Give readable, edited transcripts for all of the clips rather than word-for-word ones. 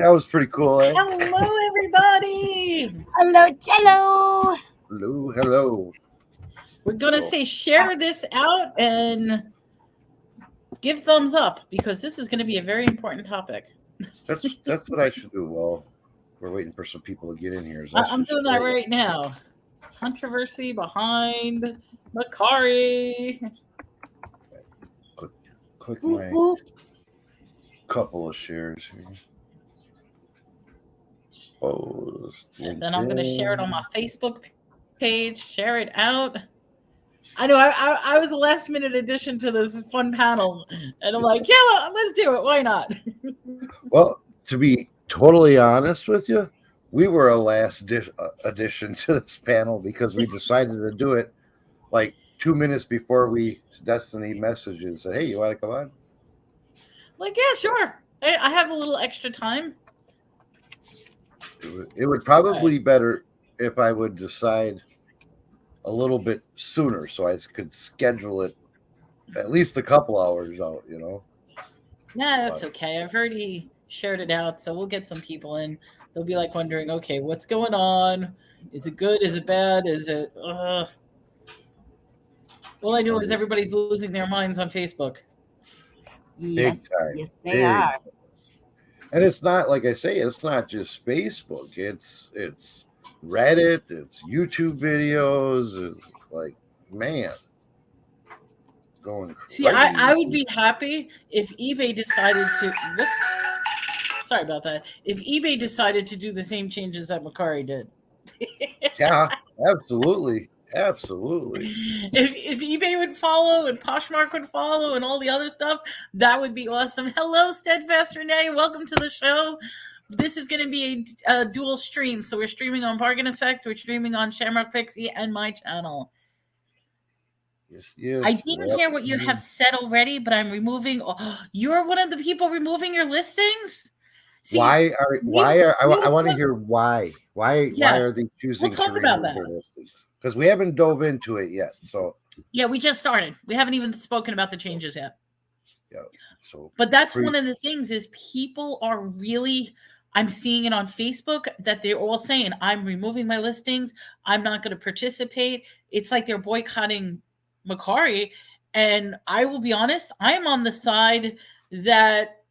That was pretty cool, eh? Hello, everybody. Hello, Jello. Hello. We're going to say share this out and give thumbs up because this is going to be a very important topic. That's what I should do. Well, we're waiting for some people to get in here. I'm doing that right now. Controversy behind Mercari. Click my couple of shares here. Oh, and then I'm going to share it on my Facebook page. Share it out. I know I was a last minute addition to this fun panel, and I'm like, yeah, let's do it. Why not? Well, to be totally honest with you, we were a last addition to this panel because we decided to do it like 2 minutes before Destiny messaged and said, "Hey, you want to come on?" Like, yeah, sure. I have a little extra time. It would probably be better if I would decide a little bit sooner so I could schedule it at least a couple hours out, Nah, that's okay. I've already shared it out, so we'll get some people in. They'll be like wondering, okay, what's going on? Is it good? Is it bad? Is it... All I know is everybody's losing their minds on Facebook. Yes, yes, they are. And it's not, like I say, it's not just Facebook. It's Reddit. It's YouTube videos. It's like, man, going crazy. See, I would be happy if eBay decided to... Whoops. Sorry about that. If eBay decided to do the same changes that Mercari did. Yeah, absolutely. Absolutely. If eBay would follow and Poshmark would follow and all the other stuff, that would be awesome. Hello, Steadfast Renee. Welcome to the show. This is going to be a dual stream. So we're streaming on Bargain Effect. We're streaming on Shamrock Pixie and my channel. Yes. I didn't hear what you have said already, but I'm removing. Oh, you're one of the people removing your listings? See, I want to hear why. Why are they choosing to remove their listings? Because we haven't dove into it yet. So yeah, we just started. We haven't even spoken about the changes yet. Yeah. So but that's one of the things is people are really, I'm seeing it on Facebook that they're all saying, I'm removing my listings. I'm not going to participate. It's like they're boycotting Mercari. And I will be honest, I'm on the side that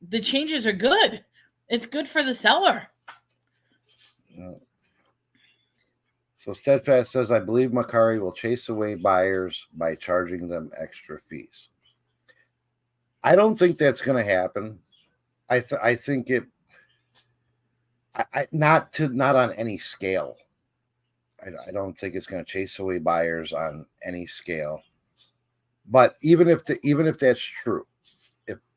the changes are good. It's good for the seller. So Steadfast says, I believe Mercari will chase away buyers by charging them extra fees. I don't think that's going to happen. I think it, not on any scale. I don't think it's going to chase away buyers on any scale. But even if that's true,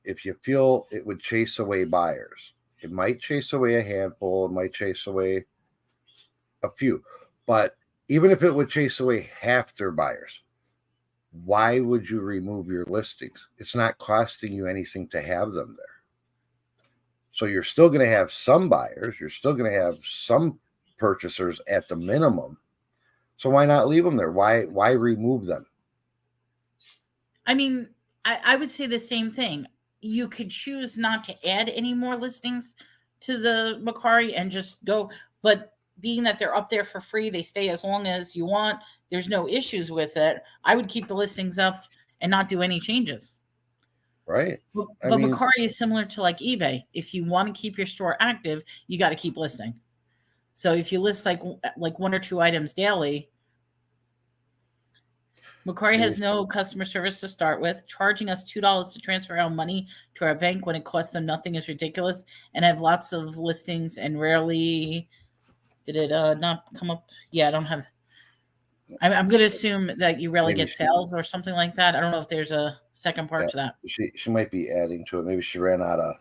if you feel it would chase away buyers, it might chase away a handful. It might chase away a few. But even if it would chase away half their buyers, why would you remove your listings? It's not costing you anything to have them there. So you're still going to have some buyers. You're still going to have some purchasers at the minimum. So why not leave them there? Why remove them? I mean, I would say the same thing. You could choose not to add any more listings to the Mercari and just go. But being that they're up there for free, they stay as long as you want. There's no issues with it. I would keep the listings up and not do any changes. Right. But Mercari is similar to like eBay. If you want to keep your store active, you got to keep listing. So if you list like 1 or 2 items daily, Mercari has no customer service to start with. Charging us $2 to transfer our money to our bank when it costs them nothing is ridiculous. And I have lots of listings and rarely... Did it not come up? Yeah, I don't have. I'm going to assume that you rarely get sales or something like that. I don't know if there's a second part to that. She might be adding to it. Maybe she ran out of.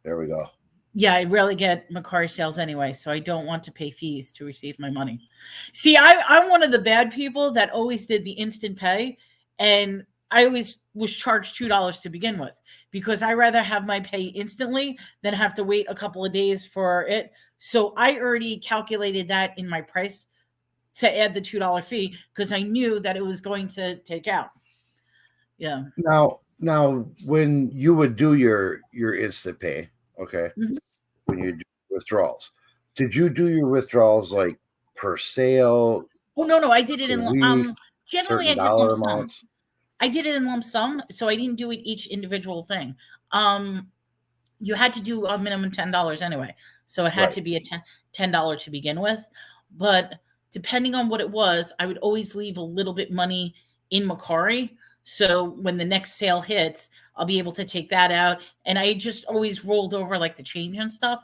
There we go. Yeah, I rarely get Mercari sales anyway, so I don't want to pay fees to receive my money. See, I'm one of the bad people that always did the instant pay, and I always was charged $2 to begin with because I rather have my pay instantly than have to wait a couple of days for it. So I already calculated that in my price to add the $2 fee because I knew that it was going to take out. Yeah. Now when you would do your instant pay, okay, when you do withdrawals. Did you do your withdrawals like per sale, Oh no, I did it per in week, generally I certain did lump dollar sum. amounts? I did it in lump sum, so I didn't do it each individual thing. You had to do a minimum $10 anyway, so it had to be a $10 to begin with. But depending on what it was, I would always leave a little bit money in Mercari, so when the next sale hits, I'll be able to take that out. And I just always rolled over like the change and stuff.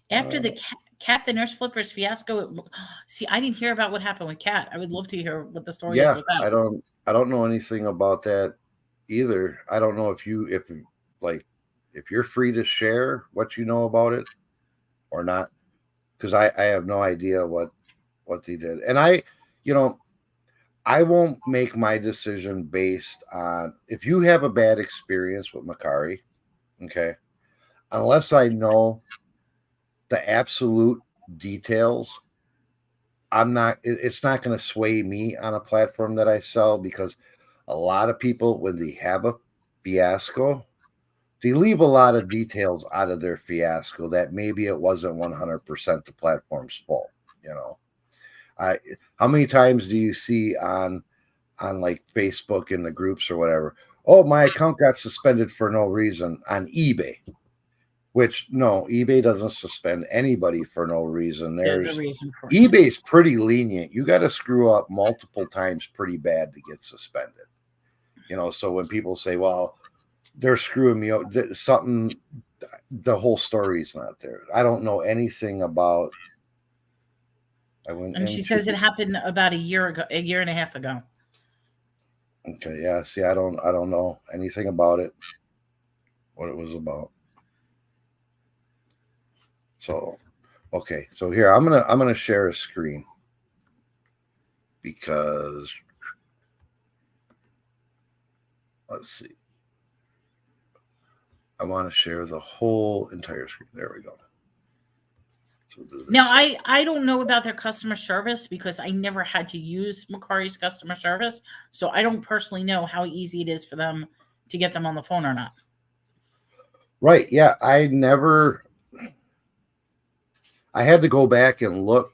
After the Cat the Nurse Flippers fiasco, see, I didn't hear about what happened with Cat. I would love to hear what the story is with that. I don't know anything about that either. I don't know if you're free to share what you know about it or not, because I have no idea what they did. And I won't make my decision based on if you have a bad experience with Mercari, okay, unless I know the absolute details. It's not going to sway me on a platform that I sell, because a lot of people, when they have a fiasco, they leave a lot of details out of their fiasco that maybe it wasn't 100% the platform's fault. How many times do you see on like Facebook in the groups or whatever? Oh, my account got suspended for no reason on eBay. Which, no, eBay doesn't suspend anybody for no reason. There's a reason for it. eBay's pretty lenient. You got to screw up multiple times pretty bad to get suspended. So when people say, well, they're screwing me up, the whole story's not there. I don't know anything about. And she says it happened about a year and a half ago. Okay, yeah. See, I don't know anything about it, what it was about. So, okay. So here I'm gonna share a screen because let's see. I want to share the whole entire screen. There we go. So now I don't know about their customer service because I never had to use Mercari's customer service, so I don't personally know how easy it is for them to get them on the phone or not. Right? Yeah, I had to go back and look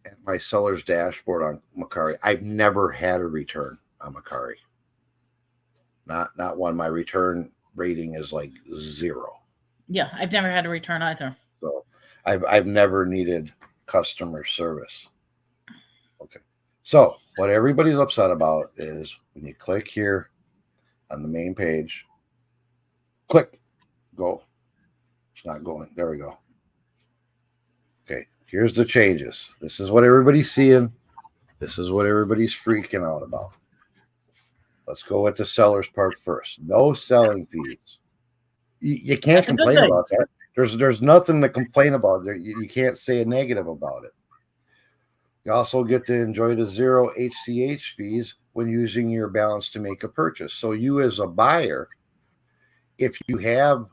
at my seller's dashboard on Mercari. I've never had a return on Mercari. Not one. My return rating is like 0. Yeah, I've never had a return either. So I've never needed customer service. Okay. So what everybody's upset about is when you click here on the main page, click, go. It's not going. There we go. Okay, here's the changes. This is what everybody's seeing. This is what everybody's freaking out about. Let's go with the seller's part first. No selling fees. You can't complain about that. There's nothing to complain about. You can't say a negative about it. You also get to enjoy the 0 HCH fees when using your balance to make a purchase. So you as a buyer, if you have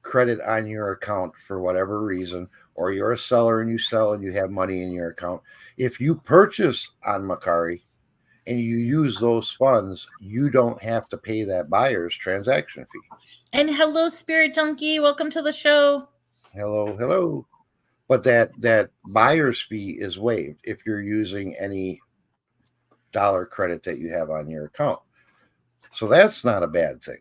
credit on your account for whatever reason, or you're a seller and you sell and you have money in your account, if you purchase on Mercari and you use those funds, you don't have to pay that buyer's transaction fee. And hello, Spirit Junkie. Welcome to the show. Hello. But that buyer's fee is waived if you're using any dollar credit that you have on your account. So that's not a bad thing.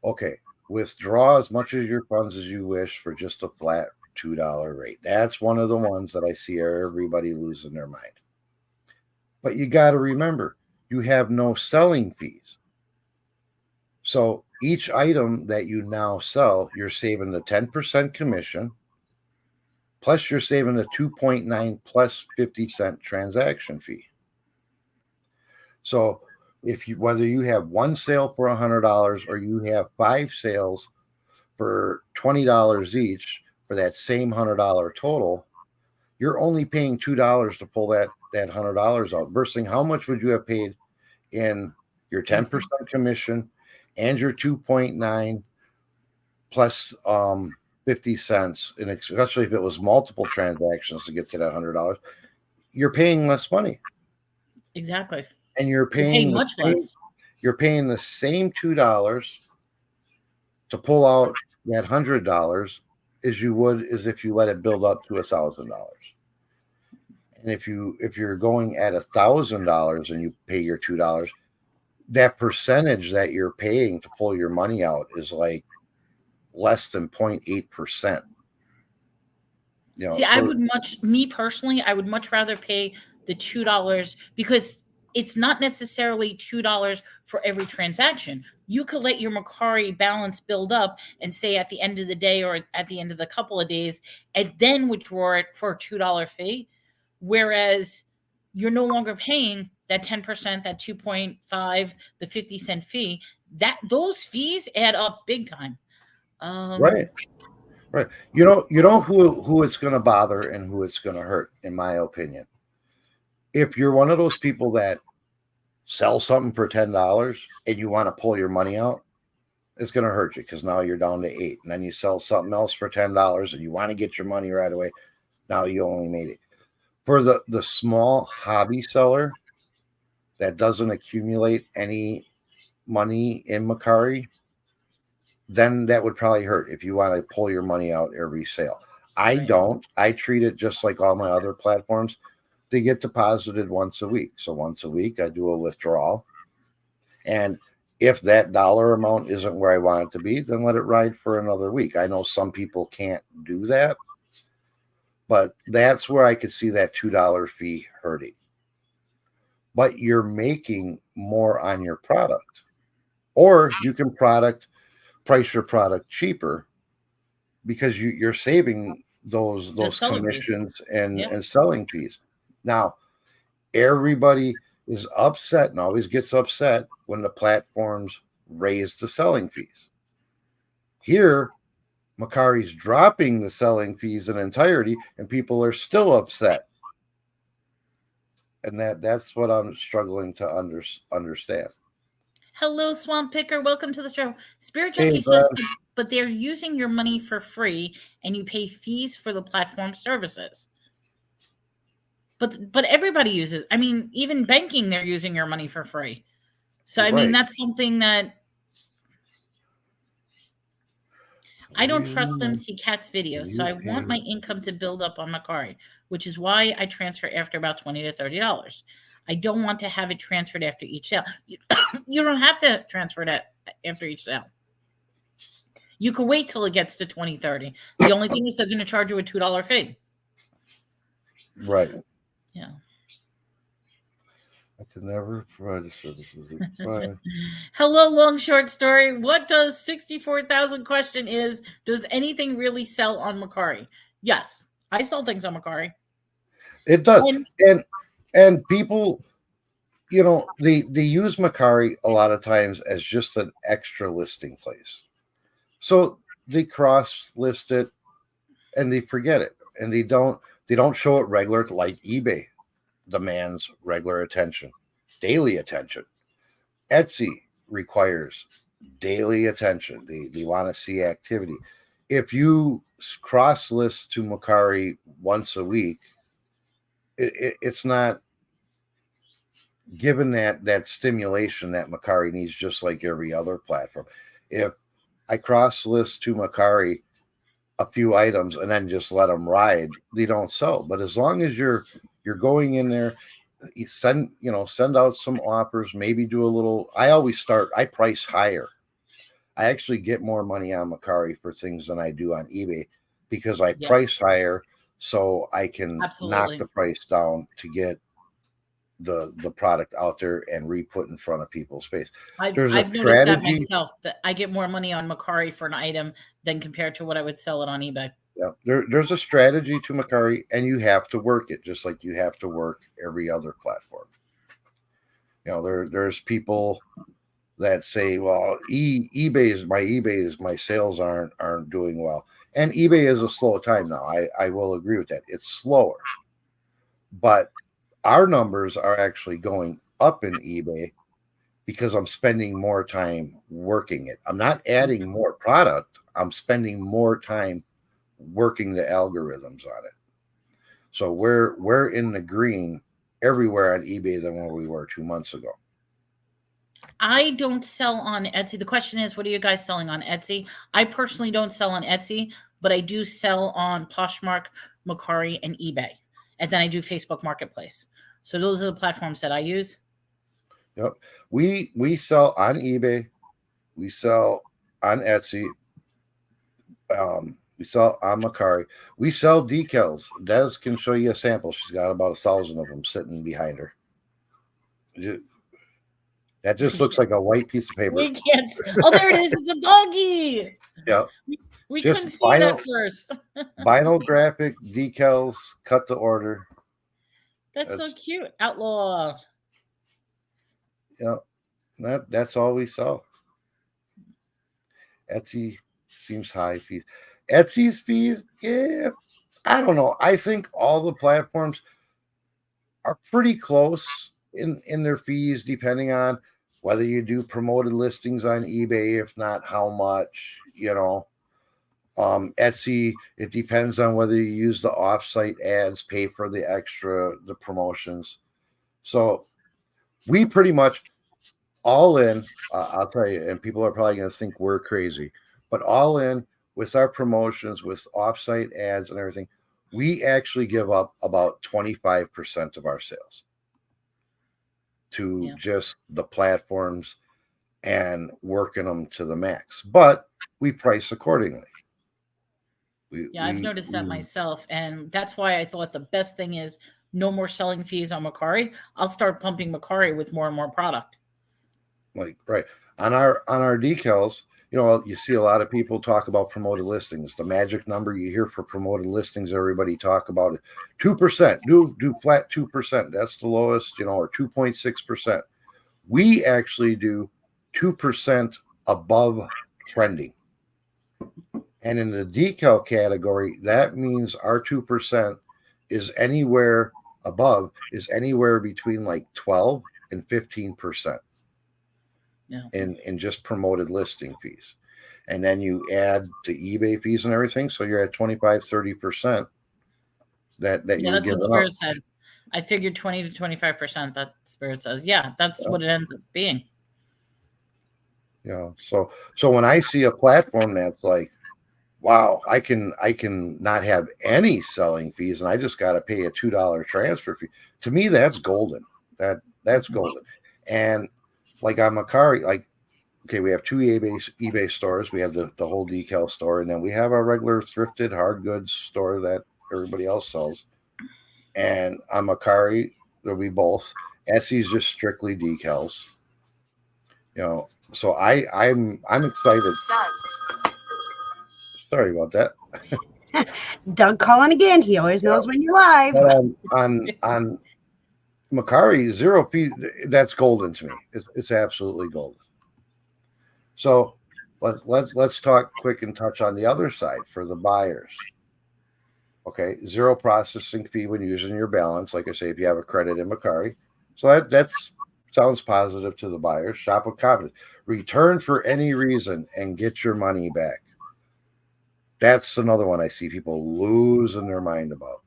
Okay. Withdraw as much of your funds as you wish for just a flat $2 rate. That's one of the ones that I see everybody losing their mind. But you got to remember, you have no selling fees. So each item that you now sell, you're saving the 10% commission, plus you're saving the 2.9 plus 50-cent transaction fee. So whether you have one sale for $100 or you have 5 sales for $20 each for that same $100 total, you're only paying $2 to pull that $100 out. Versus how much would you have paid in your 10% commission and your 2.9 plus 50 cents, and especially if it was multiple transactions to get to that $100, you're paying less money. Exactly. And you're paying much less. You're paying the same $2 to pull out that $100 as you would as if you let it build up to $1,000. And if you're going at $1,000 and you pay your $2, that percentage that you're paying to pull your money out is like less than 0.8%. See, me personally, I would much rather pay the $2 because it's not necessarily $2 for every transaction. You could let your Mercari balance build up and say at the end of the day or at the end of the couple of days, and then withdraw it for a $2 fee. Whereas you're no longer paying that 10%, that 2.5, the 50-cent fee. Those fees add up big time. Right. You know who it's going to bother and who it's going to hurt, in my opinion. If you're one of those people that sell something for $10 and you want to pull your money out, it's going to hurt you because now you're down to $8. And then you sell something else for $10 and you want to get your money right away. Now you only made it. For the small hobby seller that doesn't accumulate any money in Mercari, then that would probably hurt if you want to pull your money out every sale. I don't. I treat it just like all my other platforms. They get deposited once a week. So once a week, I do a withdrawal. And if that dollar amount isn't where I want it to be, then let it ride for another week. I know some people can't do that, but that's where I could see that $2 fee hurting. But you're making more on your product. Or you can price your product cheaper because you're saving those commissions and selling fees. Now, everybody is upset and always gets upset when the platforms raise the selling fees. Here, Mercari's dropping the selling fees in entirety, and people are still upset. And that's what I'm struggling to understand. Hello, Swamp Picker. Welcome to the show. Spirit Junkie says, but they're using your money for free, and you pay fees for the platform services. But everybody uses. I mean, even banking, they're using your money for free. So I mean, that's something that I don't trust them. See Cat's videos, so I want my income to build up on Mercari, which is why I transfer after about $20 to $30. I don't want to have it transferred after each sale. You don't have to transfer it after each sale. You can wait till it gets to 20, 30. The only thing is they're going to charge you a $2 fee. Right. Yeah. I can never provide the services. Hello, long short story. What does 64,000 question is? Does anything really sell on Mercari? Yes, I sell things on Mercari. It does, and people, you know, they use Mercari a lot of times as just an extra listing place. So they cross list it, and they forget it, and they don't show it regular like eBay demands regular attention, daily attention. Etsy requires daily attention. They want to see activity. If you cross list to Mercari once a week, it's not given that stimulation that Mercari needs, just like every other platform. If I cross list to Mercari a few items and then just let them ride, they don't sell. But as long as you're going in there, you send out some offers, maybe do a little. I price higher. I actually get more money on Mercari for things than I do on eBay because I price higher, so I can knock the price down to get the product out there and re-put in front of people's face. I've noticed that myself, that I get more money on Mercari for an item than compared to what I would sell it on eBay. Yeah, there's a strategy to Mercari, and you have to work it just like you have to work every other platform. You know, there's people that say, well, my sales aren't doing well. And eBay is a slow time now. I will agree with that. It's slower. But our numbers are actually going up in eBay because I'm spending more time working it. I'm not adding more product. I'm spending more time working the algorithms on it. So we're in the green everywhere on eBay than where we were 2 months ago. I don't sell on Etsy. The question is, what are you guys selling on Etsy? I personally don't sell on Etsy, but I do sell on Poshmark, Mercari, and eBay. And then I do Facebook Marketplace. So those are the platforms that I use. Yep. We sell on eBay. We sell on Etsy. We sell on Mercari. We sell decals. Des can show you a sample. She's got about 1,000 of them sitting behind her. That just looks like a white piece of paper. We can't. Oh, there it is. It's a doggy. Yeah. We Just couldn't see that first. Vinyl graphic decals, cut to order. That's so cute. Outlaw. Yeah. That's all we sell. Etsy seems high fees. Etsy's fees, yeah, I don't know. I think all the platforms are pretty close in their fees, depending on whether you do promoted listings on eBay, if not how much, Etsy, it depends on whether you use the offsite ads, pay for the promotions. So we pretty much all in, I'll tell you, and people are probably going to think we're crazy, but all in with our promotions, with offsite ads and everything, we actually give up about 25% of our sales to just the platforms and working them to the max. But we price accordingly. I've noticed that myself. And that's why I thought the best thing is no more selling fees on Mercari. I'll start pumping Mercari with more and more product. Like, right. On our decals, you see a lot of people talk about promoted listings. The magic number you hear for promoted listings, everybody talk about it. 2%, do flat 2%. That's the lowest, or 2.6%. We actually do 2% above trending. And in the decal category, that means our 2% is anywhere between like 12 and 15%. In just promoted listing fees. And then you add the eBay fees and everything, so you're at 25-30% that you're that's what Spirit said. I figured 20 to 25%. That Spirit says. That's what it ends up being. So when I see a platform that's like, wow, I can not have any selling fees and I just got to pay a $2 transfer fee. To me, that's golden. That's golden. And like on Mercari, we have two eBay stores. We have the whole decal store, and then we have our regular thrifted hard goods store that everybody else sells. And on Mercari, there'll be both. Etsy's just strictly decals. So I'm excited. Sorry about that. Doug calling again. He always knows when you're live. But on Mercari, zero fee, that's golden to me. It's absolutely golden. So let's talk quick and touch on the other side for the buyers. Okay, zero processing fee when using your balance. Like I say, if you have a credit in Mercari, so that sounds positive to the buyers. Shop with confidence. Return for any reason and get your money back. That's another one I see people losing their mind about.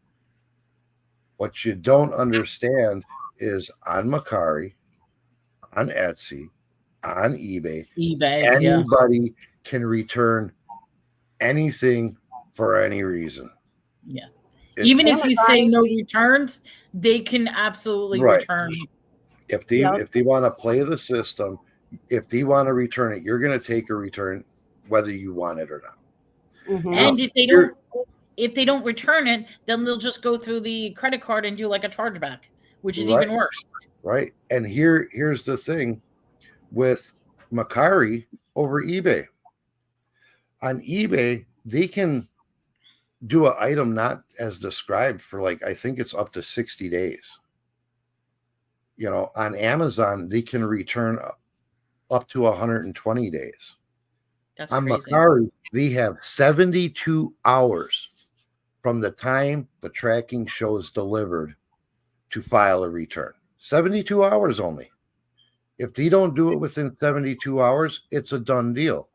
What you don't understand is on Mercari, on Etsy, on eBay, anybody can return anything for any reason. Yeah. Even if you say no returns, they can absolutely return. If they want to play the system, if they want to return it, you're going to take a return whether you want it or not. Mm-hmm. And if they don't return it, then they'll just go through the credit card and do like a chargeback, which is even worse. Right. And here's the thing with Mercari over eBay. On eBay, they can do an item not as described for I think it's up to 60 days. On Amazon, they can return up to 120 days. That's on crazy. Mercari, they have 72 hours from the time the tracking shows delivered to file a return. 72 hours only. If they don't do it within 72 hours, it's a done deal.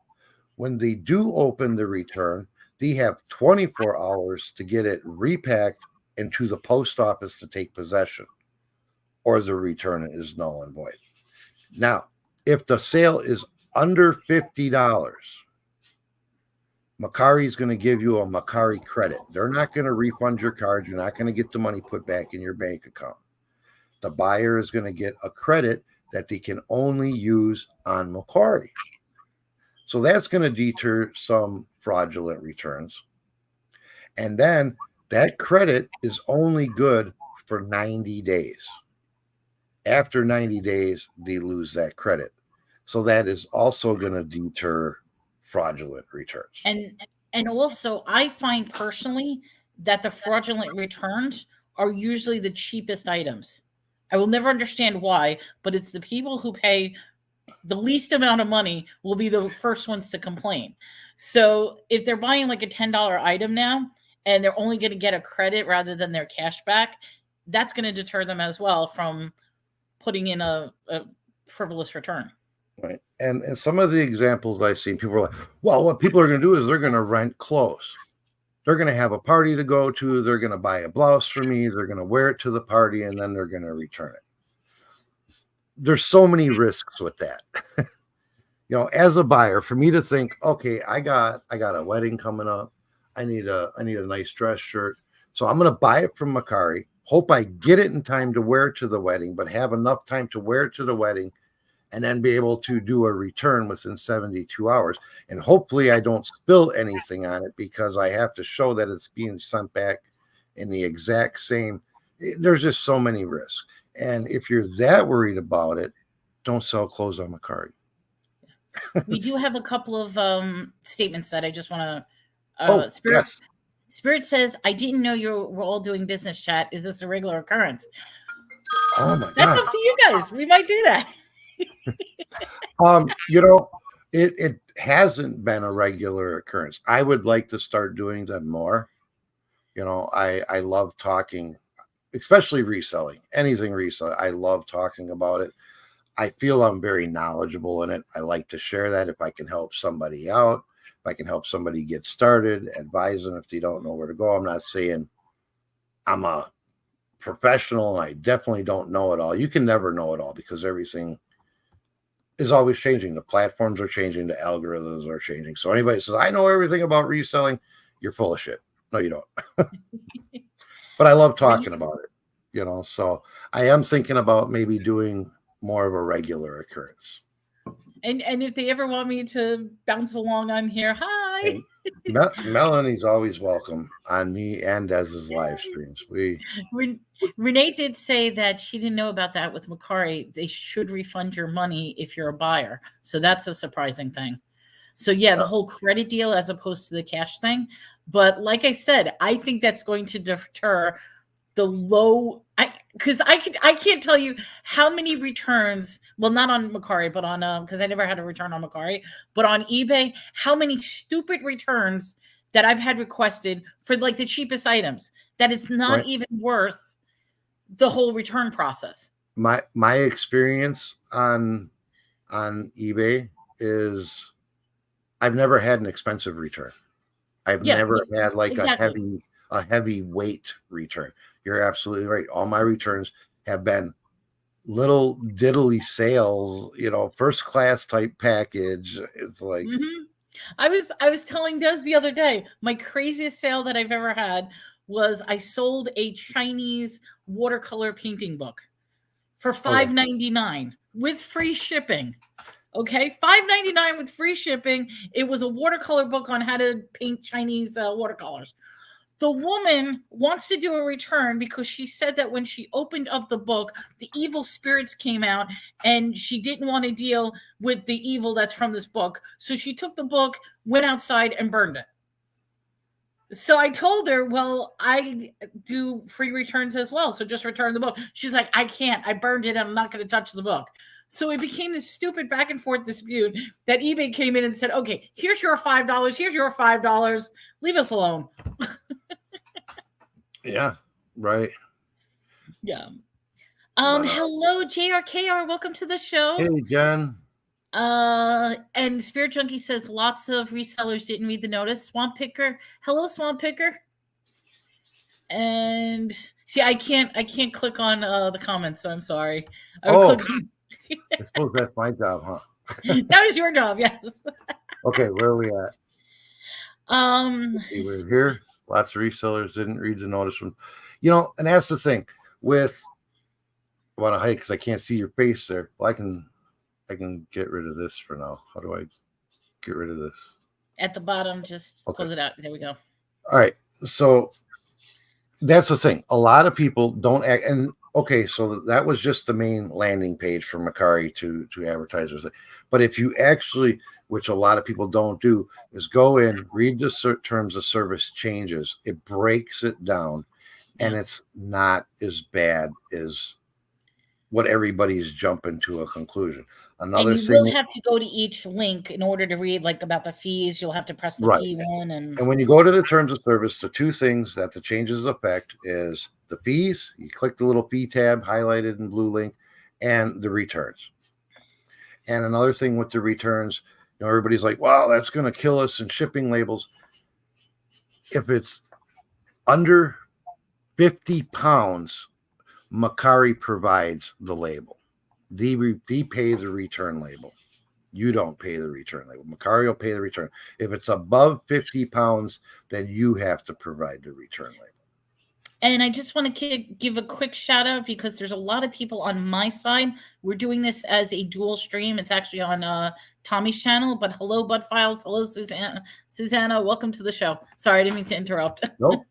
When they do open the return, they have 24 hours to get it repacked and to the post office to take possession, or the return is null and void. Now, if the sale is under $50, Mercari is going to give you a Mercari credit. They're not going to refund your card. You're not going to get the money put back in your bank account. The buyer is going to get a credit that they can only use on Mercari. So that's going to deter some fraudulent returns. And then that credit is only good for 90 days. After 90 days, they lose that credit. So that is also going to deter fraudulent returns. And also, I find personally that the fraudulent returns are usually the cheapest items. I will never understand why, but it's the people who pay the least amount of money will be the first ones to complain. So if they're buying like a $10 item now and they're only going to get a credit rather than their cash back, that's going to deter them as well from putting in a frivolous return. Right. And some of the examples I've seen, people are like, well, what people are going to do is they're going to rent clothes. They're going to have a party to go to. They're going to buy a blouse for me. They're going to wear it to the party, and then they're going to return it. There's so many risks with that. As a buyer, for me to think, okay, I got a wedding coming up. I need a nice dress shirt. So I'm going to buy it from Mercari. Hope I get it in time to wear it to the wedding, but have enough time to wear it to the wedding and then be able to do a return within 72 hours. And hopefully I don't spill anything on it because I have to show that it's being sent back in the exact same. There's just so many risks. And if you're that worried about it, don't sell clothes on Mercari. We do have a couple of statements that I just want to. Spirit says, I didn't know you were all doing business chat. Is this a regular occurrence? Oh my God. That's up to you guys. We might do that. It hasn't been a regular occurrence. I would like to start doing them more. I love talking, especially reselling, anything reselling. I love talking about it. I feel I'm very knowledgeable in it. I like to share that if I can help somebody out, if I can help somebody get started, advise them if they don't know where to go. I'm not saying I'm a professional and I definitely don't know it all. You can never know it all because everything is always changing. The platforms are changing. The algorithms are changing. So anybody says, I know everything about reselling, you're full of shit. No, you don't. But I love talking about it, so I am thinking about maybe doing more of a regular occurrence. And if they ever want me to bounce along on here, hi. Melanie's always welcome on me and Dez's live streams. Renee did say that she didn't know about that with Mercari. They should refund your money if you're a buyer. So that's a surprising thing. So yeah, the whole credit deal as opposed to the cash thing. But like I said, I think that's going to deter the low. Because I can't tell you how many returns. Well, not on Mercari, but on because I never had a return on Mercari, but on eBay, how many stupid returns that I've had requested for like the cheapest items that it's not even worth the whole return process. My experience on eBay is I've never had an expensive return. I've never had like a heavy weight return. You're absolutely right. All my returns have been little diddly sales, first class type package. It's like I was telling Des the other day, my craziest sale that I've ever had was I sold a Chinese watercolor painting book for $5.99 with free shipping. Okay, $5.99 with free shipping. It was a watercolor book on how to paint Chinese watercolors. The woman wants to do a return because she said that when she opened up the book, the evil spirits came out and she didn't want to deal with the evil that's from this book. So she took the book, went outside and burned it. So I told her, well, I do free returns as well. So just return the book. She's like, I can't. I burned it and I'm not going to touch the book. So it became this stupid back and forth dispute that eBay came in and said, okay, here's your $5. Here's your $5. Leave us alone. Yeah, right. Yeah. Hello, JRKR. Welcome to the show. Hey, Jen. And Spirit Junkie says lots of resellers didn't read the notice. Swamp Picker. Hello, Swamp Picker. And see, I can't click on the comments, so I'm sorry. I suppose that's my job, huh? That was your job, yes. Okay, where are we at? Um, See, we're here. Lots of resellers didn't read the notice from, and that's the thing with. I want to hike because I can't see your face there. Well, I can get rid of this for now. How do I get rid of this? at the bottom, just Okay. close it out. There we go. All right. So that's the thing. A lot of people don't act. And okay, so that was just the main landing page for Mercari to advertisers. But if you actually, which a lot of people don't do, is go in, read the terms of service changes. It breaks it down, and it's not as bad as what everybody's jumping to a conclusion. Another and you thing, will have to go to each link in order to read like about the fees. You'll have to press the right. fee one, And when you go to the terms of service, the two things that the changes affect is the fees. You click the little fee tab highlighted in blue link, and the returns. And another thing with the returns, everybody's like, wow, that's going to kill us in shipping labels. If it's under 50 pounds, Mercari provides the label. They pay the return label. You don't pay the return label. Mercari will pay the return. If it's above 50 pounds, then you have to provide the return label. And I just want to give a quick shout out because there's a lot of people on my side. We're doing this as a dual stream. It's actually on Tommy's channel. But hello, Bud Files. Hello, Susanna. Welcome to the show. Sorry, I didn't mean to interrupt. No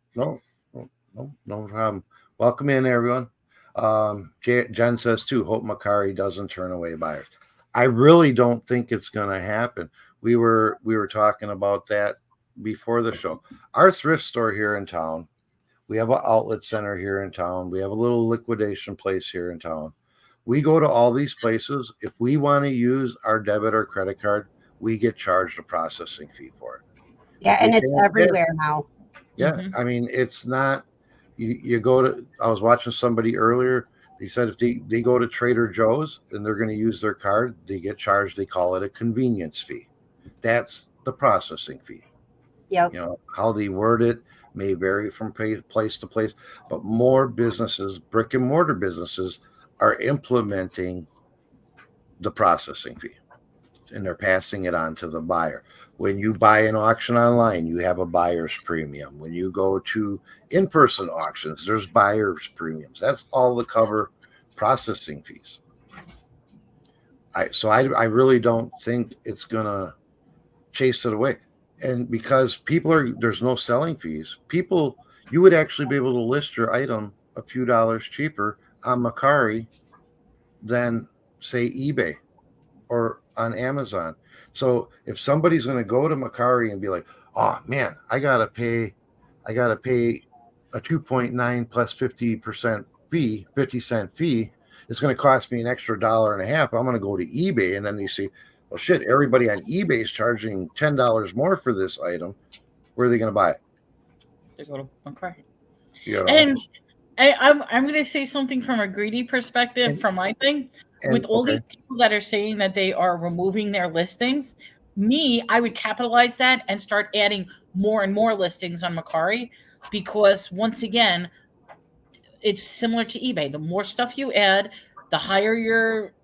problem. Welcome in, everyone. Jen says too, hope Mercari doesn't turn away buyers. I really don't think it's going to happen. We were talking about that before the show. Our thrift store here in town, we have an outlet center here in town. We have a little liquidation place here in town. We go to all these places. If we want to use our debit or credit card, we get charged a processing fee for it. Yeah, and it's everywhere now. Yeah, mm-hmm. I mean, it's not. You go to. I was watching somebody earlier. They said if they go to Trader Joe's and they're going to use their card, they get charged. They call it a convenience fee. That's the processing fee. Yeah. How they word it may vary from place to place, but more businesses, brick and mortar businesses, are implementing the processing fee, and they're passing it on to the buyer. When you buy an auction online, you have a buyer's premium. When you go to in-person auctions, there's buyer's premiums. That's all to cover processing fees. I really don't think it's going to chase it away. And because there's no selling fees, you would actually be able to list your item a few dollars cheaper on Mercari than, say, eBay or on Amazon. So if somebody's going to go to Mercari and be like, oh man, I gotta pay a 2.9 plus 50% fee, 50-cent fee, it's going to cost me an extra $1.50. I'm going to go to eBay, and then you see, well, shit, everybody on eBay is charging $10 more for this item. Where are they going to buy it? They go to Mercari. And I'm going to say something from a greedy perspective from my thing. With all these people that are saying that they are removing their listings, I would capitalize that and start adding more and more listings on Mercari, because once again, it's similar to eBay. The more stuff you add, the higher you're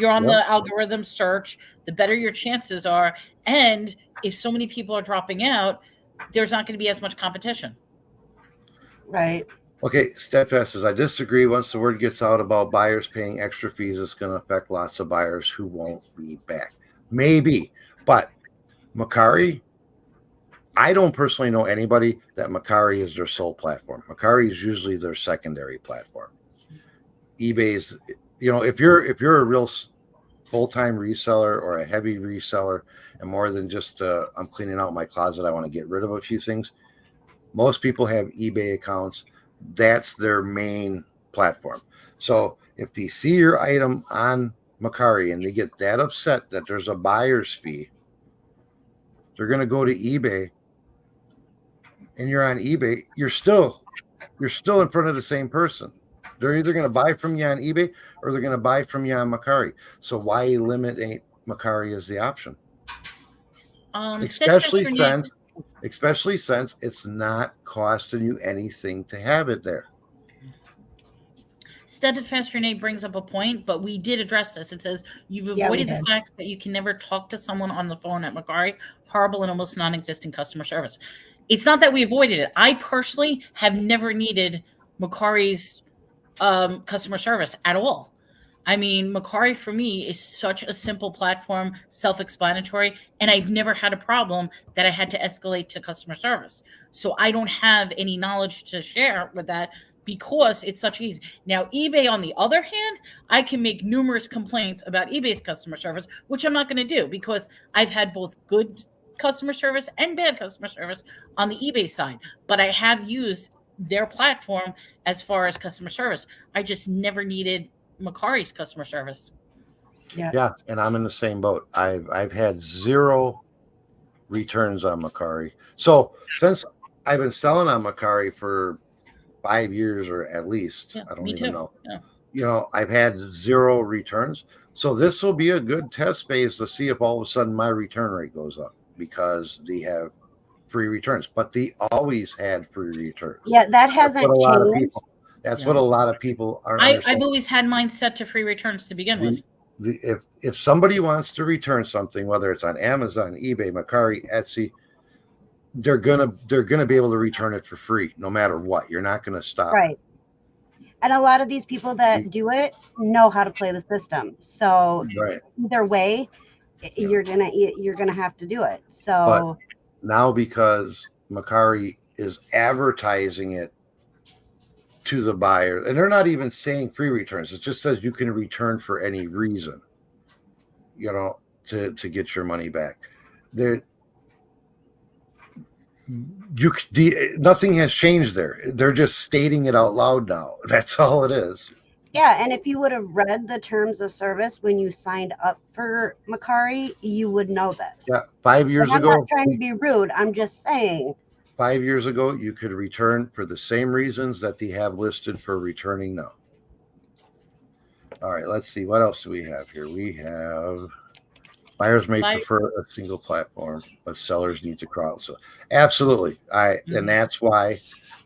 on the algorithm search, the better your chances are. And if so many people are dropping out, there's not going to be as much competition. Right. Okay, Steadfast says, I disagree. Once the word gets out about buyers paying extra fees, it's going to affect lots of buyers who won't be back. Maybe. But Mercari, I don't personally know anybody that Mercari is their sole platform. Mercari is usually their secondary platform. eBay's, if you're a real full-time reseller or a heavy reseller, and more than just I'm cleaning out my closet, I want to get rid of a few things. Most people have eBay accounts. That's their main platform. So if they see your item on Mercari and they get that upset that there's a buyer's fee, they're going to go to eBay, and you're on eBay. You're still in front of the same person. They're either going to buy from you on eBay or they're going to buy from you on Mercari. So why eliminate Mercari as the option? Especially since it's not costing you anything to have it there. Steadfast Renee brings up a point, but we did address this. It says you've Yeah, we avoided the did. fact that you can never talk to someone on the phone at Mercari. Horrible and almost non-existent customer service. It's not that we avoided it. I personally have never needed Mercari's customer service at all. I mean, Mercari for me is such a simple platform, self-explanatory, and I've never had a problem that I had to escalate to customer service. So I don't have any knowledge to share with that because it's such easy. Now, eBay, on the other hand, I can make numerous complaints about eBay's customer service, which I'm not going to do because I've had both good customer service and bad customer service on the eBay side. But I have used their platform as far as customer service. I just never needed Mercari's customer service. Yeah, and I'm in the same boat. I've had 0 returns on Mercari. So since I've been selling on Mercari for 5 years or at least, Yeah, I don't me even too. know. Yeah. You know, I've had 0 returns. So this will be a good test phase to see if all of a sudden my return rate goes up because they have free returns. But they always had free returns. Yeah, that That's hasn't what a lot of changed. people. That's what a lot of people aren't I've understanding. always had mine set to free returns to begin with. If somebody wants to return something, whether it's on Amazon, eBay, Mercari, Etsy, they're gonna be able to return it for free no matter what. You're not gonna stop. Right. And a lot of these people that do it know how to play the system. So Right. either way, you're gonna have to do it. So now because Mercari is advertising it to the buyer, and they're not even saying free returns. It just says you can return for any reason, you know, to get your money back. Nothing has changed there. They're just stating it out loud now. That's all it is. yeah, and if you would have read the terms of service when you signed up for Mercari, you would know this. Yeah, 5 years And ago. I'm not trying to be rude. I'm just saying. 5 years ago, you could return for the same reasons that they have listed for returning now. All right, let's see. What else do we have here? We have buyers may prefer a single platform, but sellers need to cross. So absolutely. And that's why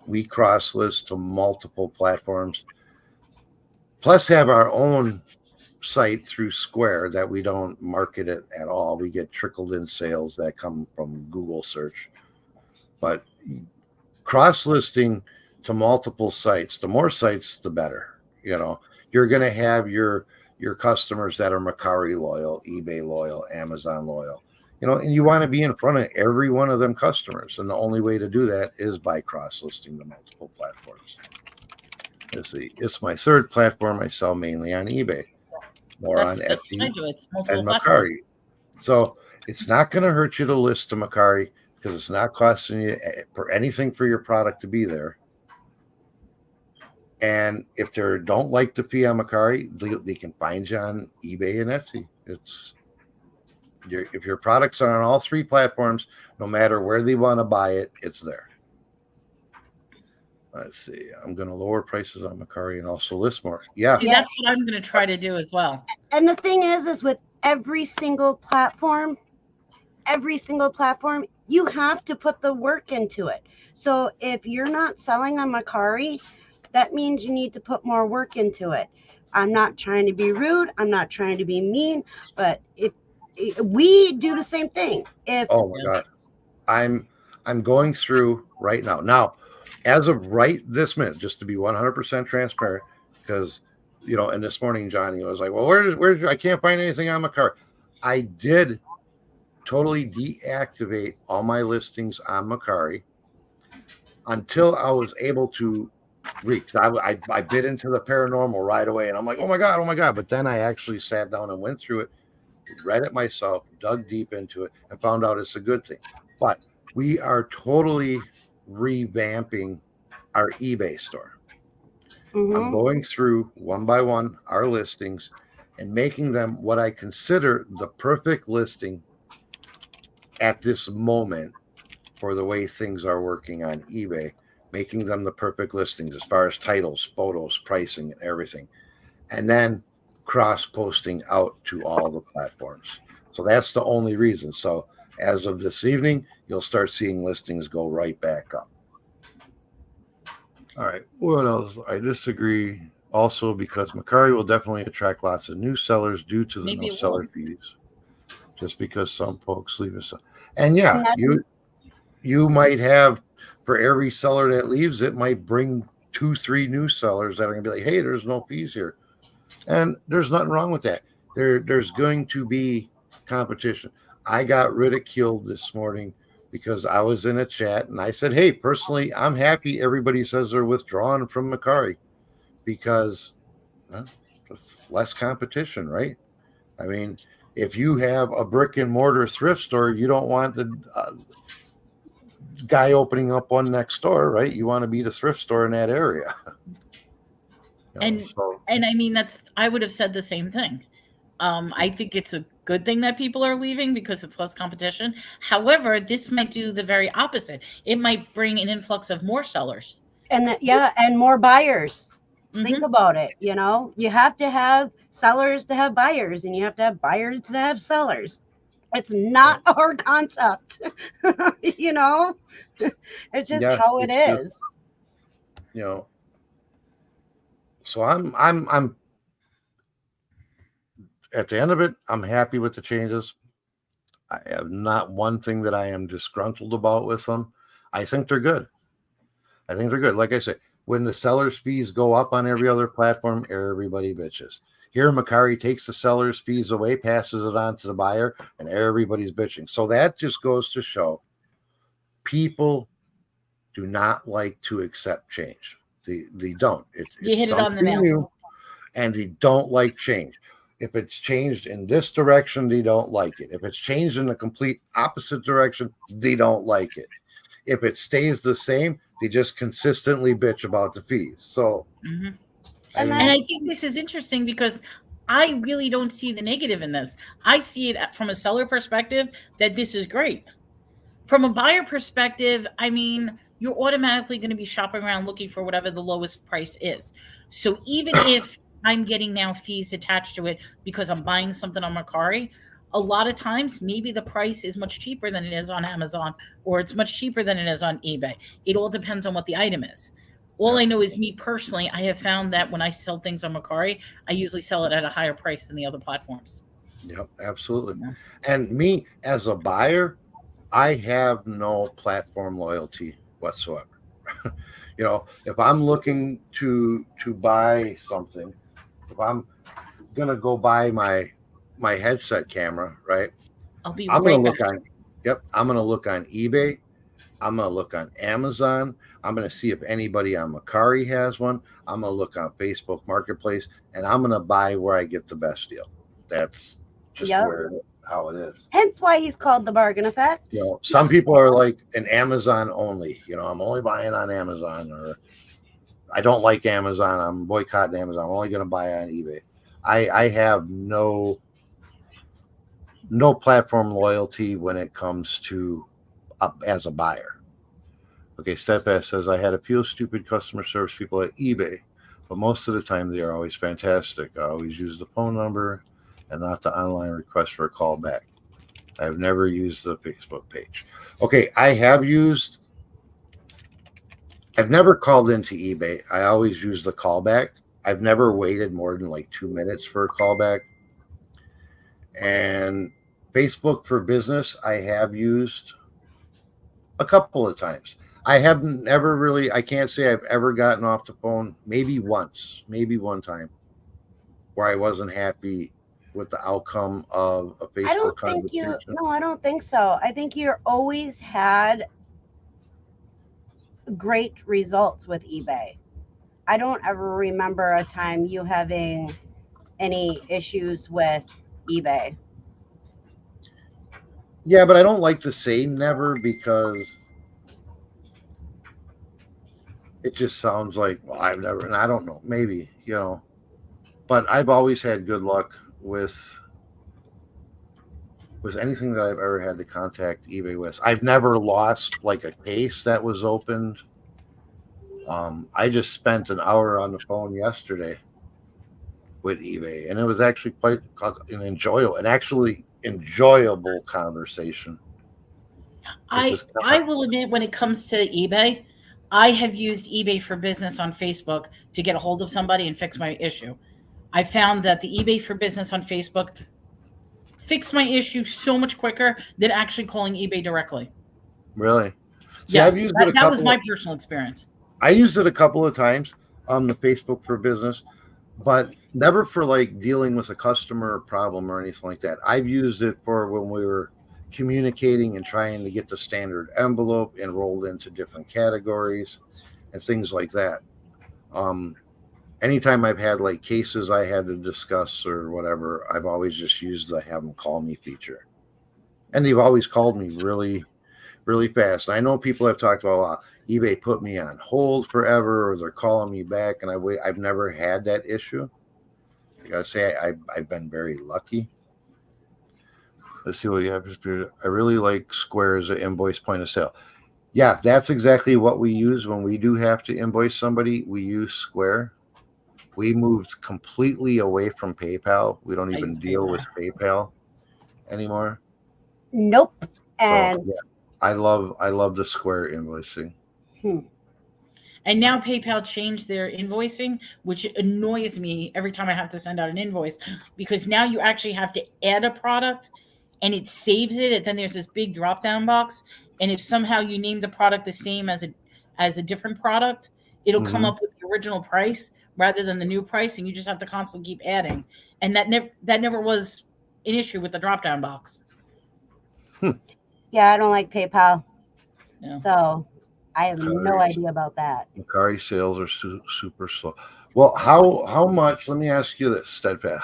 we cross list to multiple platforms. Plus have our own site through Square that we don't market it at all. We get trickled in sales that come from Google search. But cross listing to multiple sites, the more sites, the better. You know, you're going to have your customers that are Mercari loyal, eBay loyal, Amazon loyal, you know, and you want to be in front of every one of them customers. And the only way to do that is by cross listing to multiple platforms. Let's see. It's my 3rd platform. I sell mainly on eBay, more on Etsy and Mercari. So it's not going to hurt you to list to Mercari because it's not costing you for anything for your product to be there. And if they don't like the fee on Mercari, they can find you on eBay and Etsy. If your products are on all 3 platforms, no matter where they want to buy it, it's there. Let's see. I'm going to lower prices on Mercari and also list more. Yeah. See, that's what I'm going to try to do as well. And the thing is with every single platform, you have to put the work into it. So if you're not selling on Mercari, that means you need to put more work into it. I'm not trying to be rude. I'm not trying to be mean, but if we do the same thing. Oh my God. I'm going through right now. Now, as of right this minute, just to be 100% transparent, because, you know, and this morning, Johnny was like, well, where's I can't find anything on Mercari. I did totally deactivate all my listings on Mercari until I was able to read. I bit into the paranormal right away, and I'm like, oh my God. But then I actually sat down and went through it, read it myself, dug deep into it, and found out it's a good thing. But we are totally revamping our eBay store. I'm going through one by one our listings and making them what I consider the perfect listing at this moment for the way things are working on eBay, making them the perfect listings as far as titles, photos, pricing, and everything. And then cross-posting out to all the platforms. So that's the only reason. So as of this evening, you'll start seeing listings go right back up. All right. What else? I disagree also because Mercari will definitely attract lots of new sellers due to the Maybe no it seller will. fees. Just because some folks leave us. And yeah, And that- you might have, for every seller that leaves, it might bring 2-3 new sellers that are going to be like, hey, there's no fees here. And there's nothing wrong with that. There's going to be competition. I got ridiculed this morning because I was in a chat and I said, hey, personally, I'm happy everybody says they're withdrawing from Mercari because less competition, right? I mean, if you have a brick and mortar thrift store, you don't want the guy opening up one next door, right? You want to be the thrift store in that area. And I mean, I would have said the same thing. I think it's a good thing that people are leaving because it's less competition. However, this might do the very opposite. It might bring an influx of more sellers. and more buyers. Think Mhm. about it. You have to have sellers to have buyers, and you have to have buyers to have sellers. It's not a hard concept. It's just Yeah, how it it's just, is. So I'm at the end of it, I'm happy with the changes. I have not one thing that I am disgruntled about with them. I think they're good. Like I said, when the seller's fees go up on every other platform, everybody bitches. Here, Mercari takes the seller's fees away, passes it on to the buyer, and everybody's bitching. So that just goes to show people do not like to accept change. They don't. You hit It's it on the something nail. new, and they don't like change. If it's changed in this direction, they don't like it. If it's changed in the complete opposite direction, they don't like it. If it stays the same, they just consistently bitch about the fees. So, Mhm. And And I think this is interesting because I really don't see the negative in this. I see it from a seller perspective that this is great. From a buyer perspective, I mean, you're automatically going to be shopping around looking for whatever the lowest price is. So even if I'm getting now fees attached to it because I'm buying something on Mercari, a lot of times maybe the price is much cheaper than it is on Amazon, or it's much cheaper than it is on eBay. It all depends on what the item is. All I know is, me personally, I have found that when I sell things on Mercari, I usually sell it at a higher price than the other platforms. yep, absolutely. Yeah. And me as a buyer, I have no platform loyalty whatsoever. If I'm looking to buy something, if I'm gonna go buy my headset camera, right? I'll be I'm gonna right back. look on I'm gonna look on eBay. I'm gonna look on Amazon. I'm gonna see if anybody on Mercari has one. I'm gonna look on Facebook Marketplace, and I'm gonna buy where I get the best deal. That's just Yep. how it is. Hence why he's called the bargain effect. Some people are like an Amazon only. I'm only buying on Amazon, or I don't like Amazon. I'm boycotting Amazon. I'm only going to buy on eBay. I have no platform loyalty when it comes to as a buyer. Okay, Steadfast says I had a few stupid customer service people at eBay, but most of the time they are always fantastic. I always use the phone number and not the online request for a call back. I've never used the Facebook page. Okay, I've never called into eBay. I always use the callback. I've never waited more than like 2 minutes for a callback. And Facebook for Business, I have used a couple of times. I haven't ever really, I can't say I've ever gotten off the phone, maybe once, maybe one time, where I wasn't happy with the outcome of a Facebook conversation. I don't think so. I think you always had great results with eBay. I don't ever remember a time you having any issues with eBay. Yeah, but I don't like to say never because it just sounds like, well, I've never, and I don't know, maybe, but I've always had good luck with anything that I've ever had to contact eBay with. I've never lost like a case that was opened. I just spent an hour on the phone yesterday with eBay, and it was actually quite an enjoyable conversation. I will admit, when it comes to eBay, I have used eBay for Business on Facebook to get a hold of somebody and fix my issue. I found that the eBay for Business on Facebook fixed my issue so much quicker than actually calling eBay directly. Really? See, I've Yes, used it a that was couple. my personal experience. I used it a couple of times on the Facebook for Business, but never for like dealing with a customer problem or anything like that. I've used it for when we were communicating and trying to get the standard envelope enrolled into different categories and things like that. Anytime I've had like cases I had to discuss or whatever, I've always just used the have them call me feature. And they've always called me really, really fast. And I know people have talked about, well, eBay put me on hold forever or they're calling me back. And I've never had that issue. I gotta say, I've been very lucky. Let's see what you have. I really like Square as an invoice point of sale. Yeah, that's exactly what we use when we do have to invoice somebody. We use Square. We moved completely away from PayPal. We don't even deal with PayPal anymore. Nope. And so, yeah, I love the Square invoicing. And now PayPal changed their invoicing, which annoys me every time I have to send out an invoice, because now you actually have to add a product and it saves it. And then there's this big drop down box. And if somehow you name the product the same as a different product, it'll come up with the original price rather than the new price. And you just have to constantly keep adding. And that never was an issue with the drop down box. Yeah, I don't like PayPal. Yeah. So I have no idea about that. Mercari sales are super slow. Well, how much? Let me ask you this, Steadfast.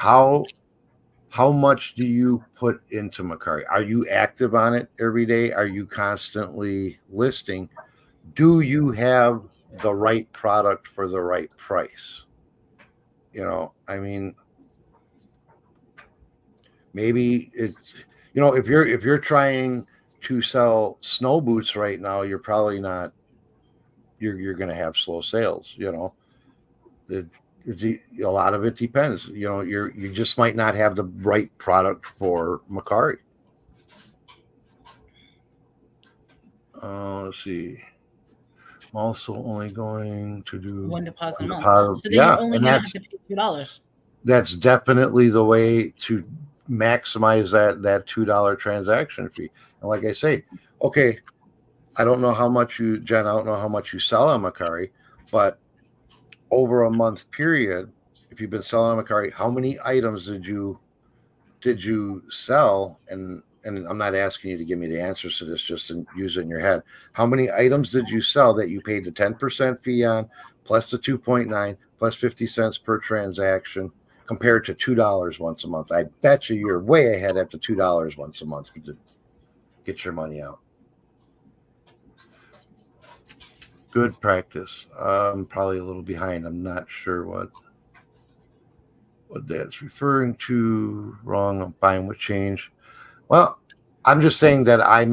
How much do you put into Mercari? Are you active on it every day? Are you constantly listing? Do you have the right product for the right price? I mean, maybe it's if you're trying to sell snow boots right now, you're probably not. You're going to have slow sales. A lot of it depends. You just might not have the right product for Mercari. Let's see. I'm also only going to do one deposit a month. So then you're only going to have to pay $2. That's definitely the way to maximize that $2 transaction fee. And like I say, okay, I don't know how much Jen, I don't know how much you sell on Mercari, but over a month period, if you've been selling on Mercari, how many items did you sell? And I'm not asking you to give me the answers to this, just use it in your head. How many items did you sell that you paid the 10% fee on, plus the 2.9, plus 50 cents per transaction, compared to $2 once a month? I bet you're way ahead at the $2 once a month to get your money out. Good practice. I'm probably a little behind. I'm not sure what that's referring to. Wrong. I'm fine with change. Well, I'm just saying that I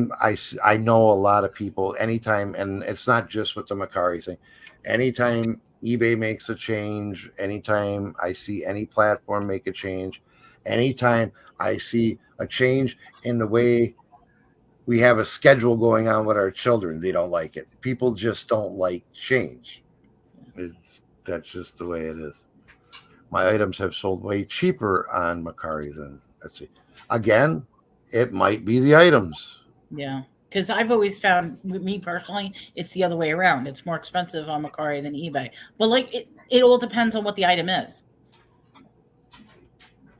know a lot of people anytime, and it's not just with the Mercari thing. Anytime eBay makes a change, anytime I see any platform make a change, anytime I see a change in the way we have a schedule going on with our children, they don't like it. People just don't like change. That's just the way it is. My items have sold way cheaper on Mercari than, let's see. Again, it might be the items. Yeah, because I've always found, with me personally, it's the other way around. It's more expensive on Mercari than eBay. But like it all depends on what the item is.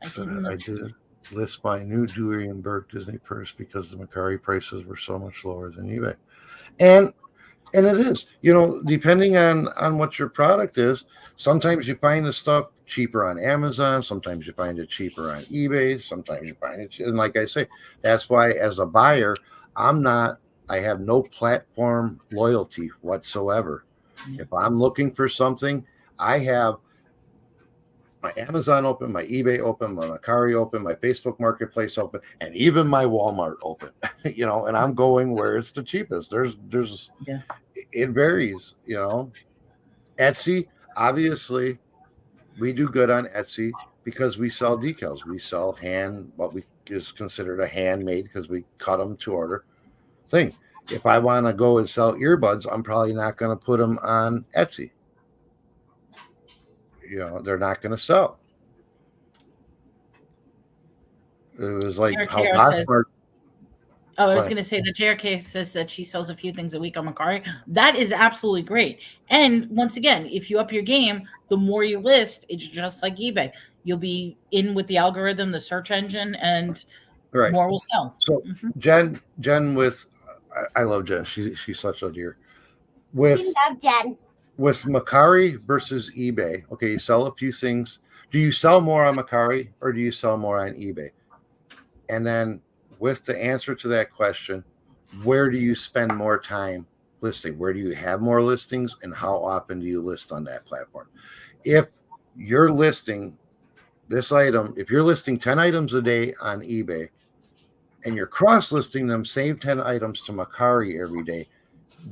I did list my new Dewey and Burke Disney purse because the Mercari prices were so much lower than eBay. And it is, depending on what your product is, sometimes you find the stuff cheaper on Amazon, sometimes you find it cheaper on eBay, sometimes you find it, and like I say, that's why as a buyer, I have no platform loyalty whatsoever. If I'm looking for something, I have my Amazon open, my eBay open, my Mercari open, my Facebook Marketplace open, and even my Walmart open. And I'm going where it's the cheapest. It varies. Etsy, obviously, we do good on Etsy because we sell decals. We sell is considered a handmade because we cut them to order thing. If I want to go and sell earbuds, I'm probably not going to put them on Etsy. They're not going to sell. It was like Eric how Harris says, Poshmark. I was going to say that JRK says that she sells a few things a week on Mercari. That is absolutely great. And once again, if you up your game, the more you list, it's just like eBay. You'll be in with the algorithm, the search engine, and more will sell. So Jen I love Jen. She's such a dear. With Jen. With Mercari versus eBay, okay, you sell a few things. Do you sell more on Mercari or do you sell more on eBay? And then with the answer to that question, where do you spend more time listing? Where do you have more listings, and how often do you list on that platform? If you're listing this item, if you're listing 10 items a day on eBay and you're cross-listing them, same 10 items to Mercari every day,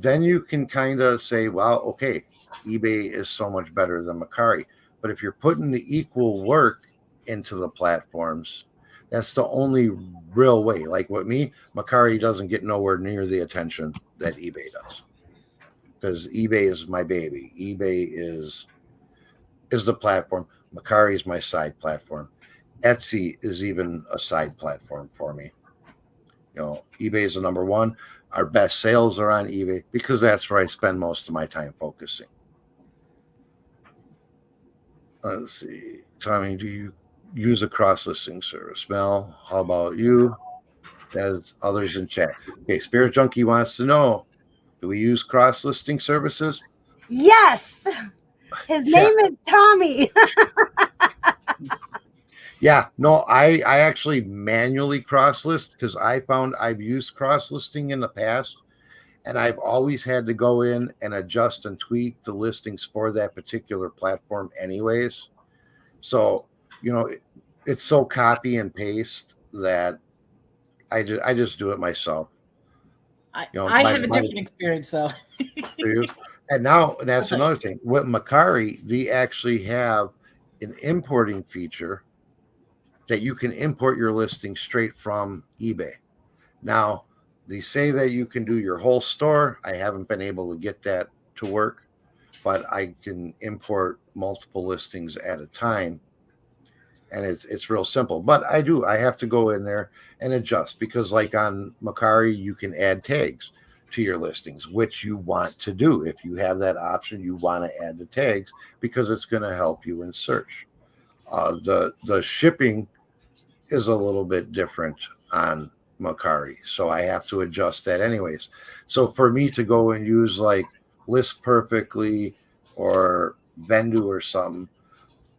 then you can kind of say, well, okay, eBay is so much better than Mercari. But if you're putting the equal work into the platforms, that's the only real way. Like with me, Mercari doesn't get nowhere near the attention that eBay does, because eBay is my baby. eBay is the platform. Mercari is my side platform. Etsy is even a side platform for me. eBay is the number one. Our best sales are on eBay because that's where I spend most of my time focusing. Let's see. Tommy, do you use a cross-listing service? Mel, how about you? As others in chat. Okay, Spirit Junkie wants to know, do we use cross-listing services? Yes. His name is Tommy. Yeah, no, I actually manually cross-list because I found I've used cross-listing in the past, and I've always had to go in and adjust and tweak the listings for that particular platform anyways. So, it's so copy and paste that I just do it myself. I have a different experience though. And now that's another thing. With Mercari, they actually have an importing feature that you can import your listing straight from eBay. Now, they say that you can do your whole store. I haven't been able to get that to work, but I can import multiple listings at a time. And it's real simple. But I have to go in there and adjust, because like on Mercari, you can add tags to your listings, which you want to do. If you have that option, you want to add the tags because it's going to help you in search. The shipping is a little bit different on Mercari, so I have to adjust that anyways. So for me to go and use like List Perfectly or Vendu or something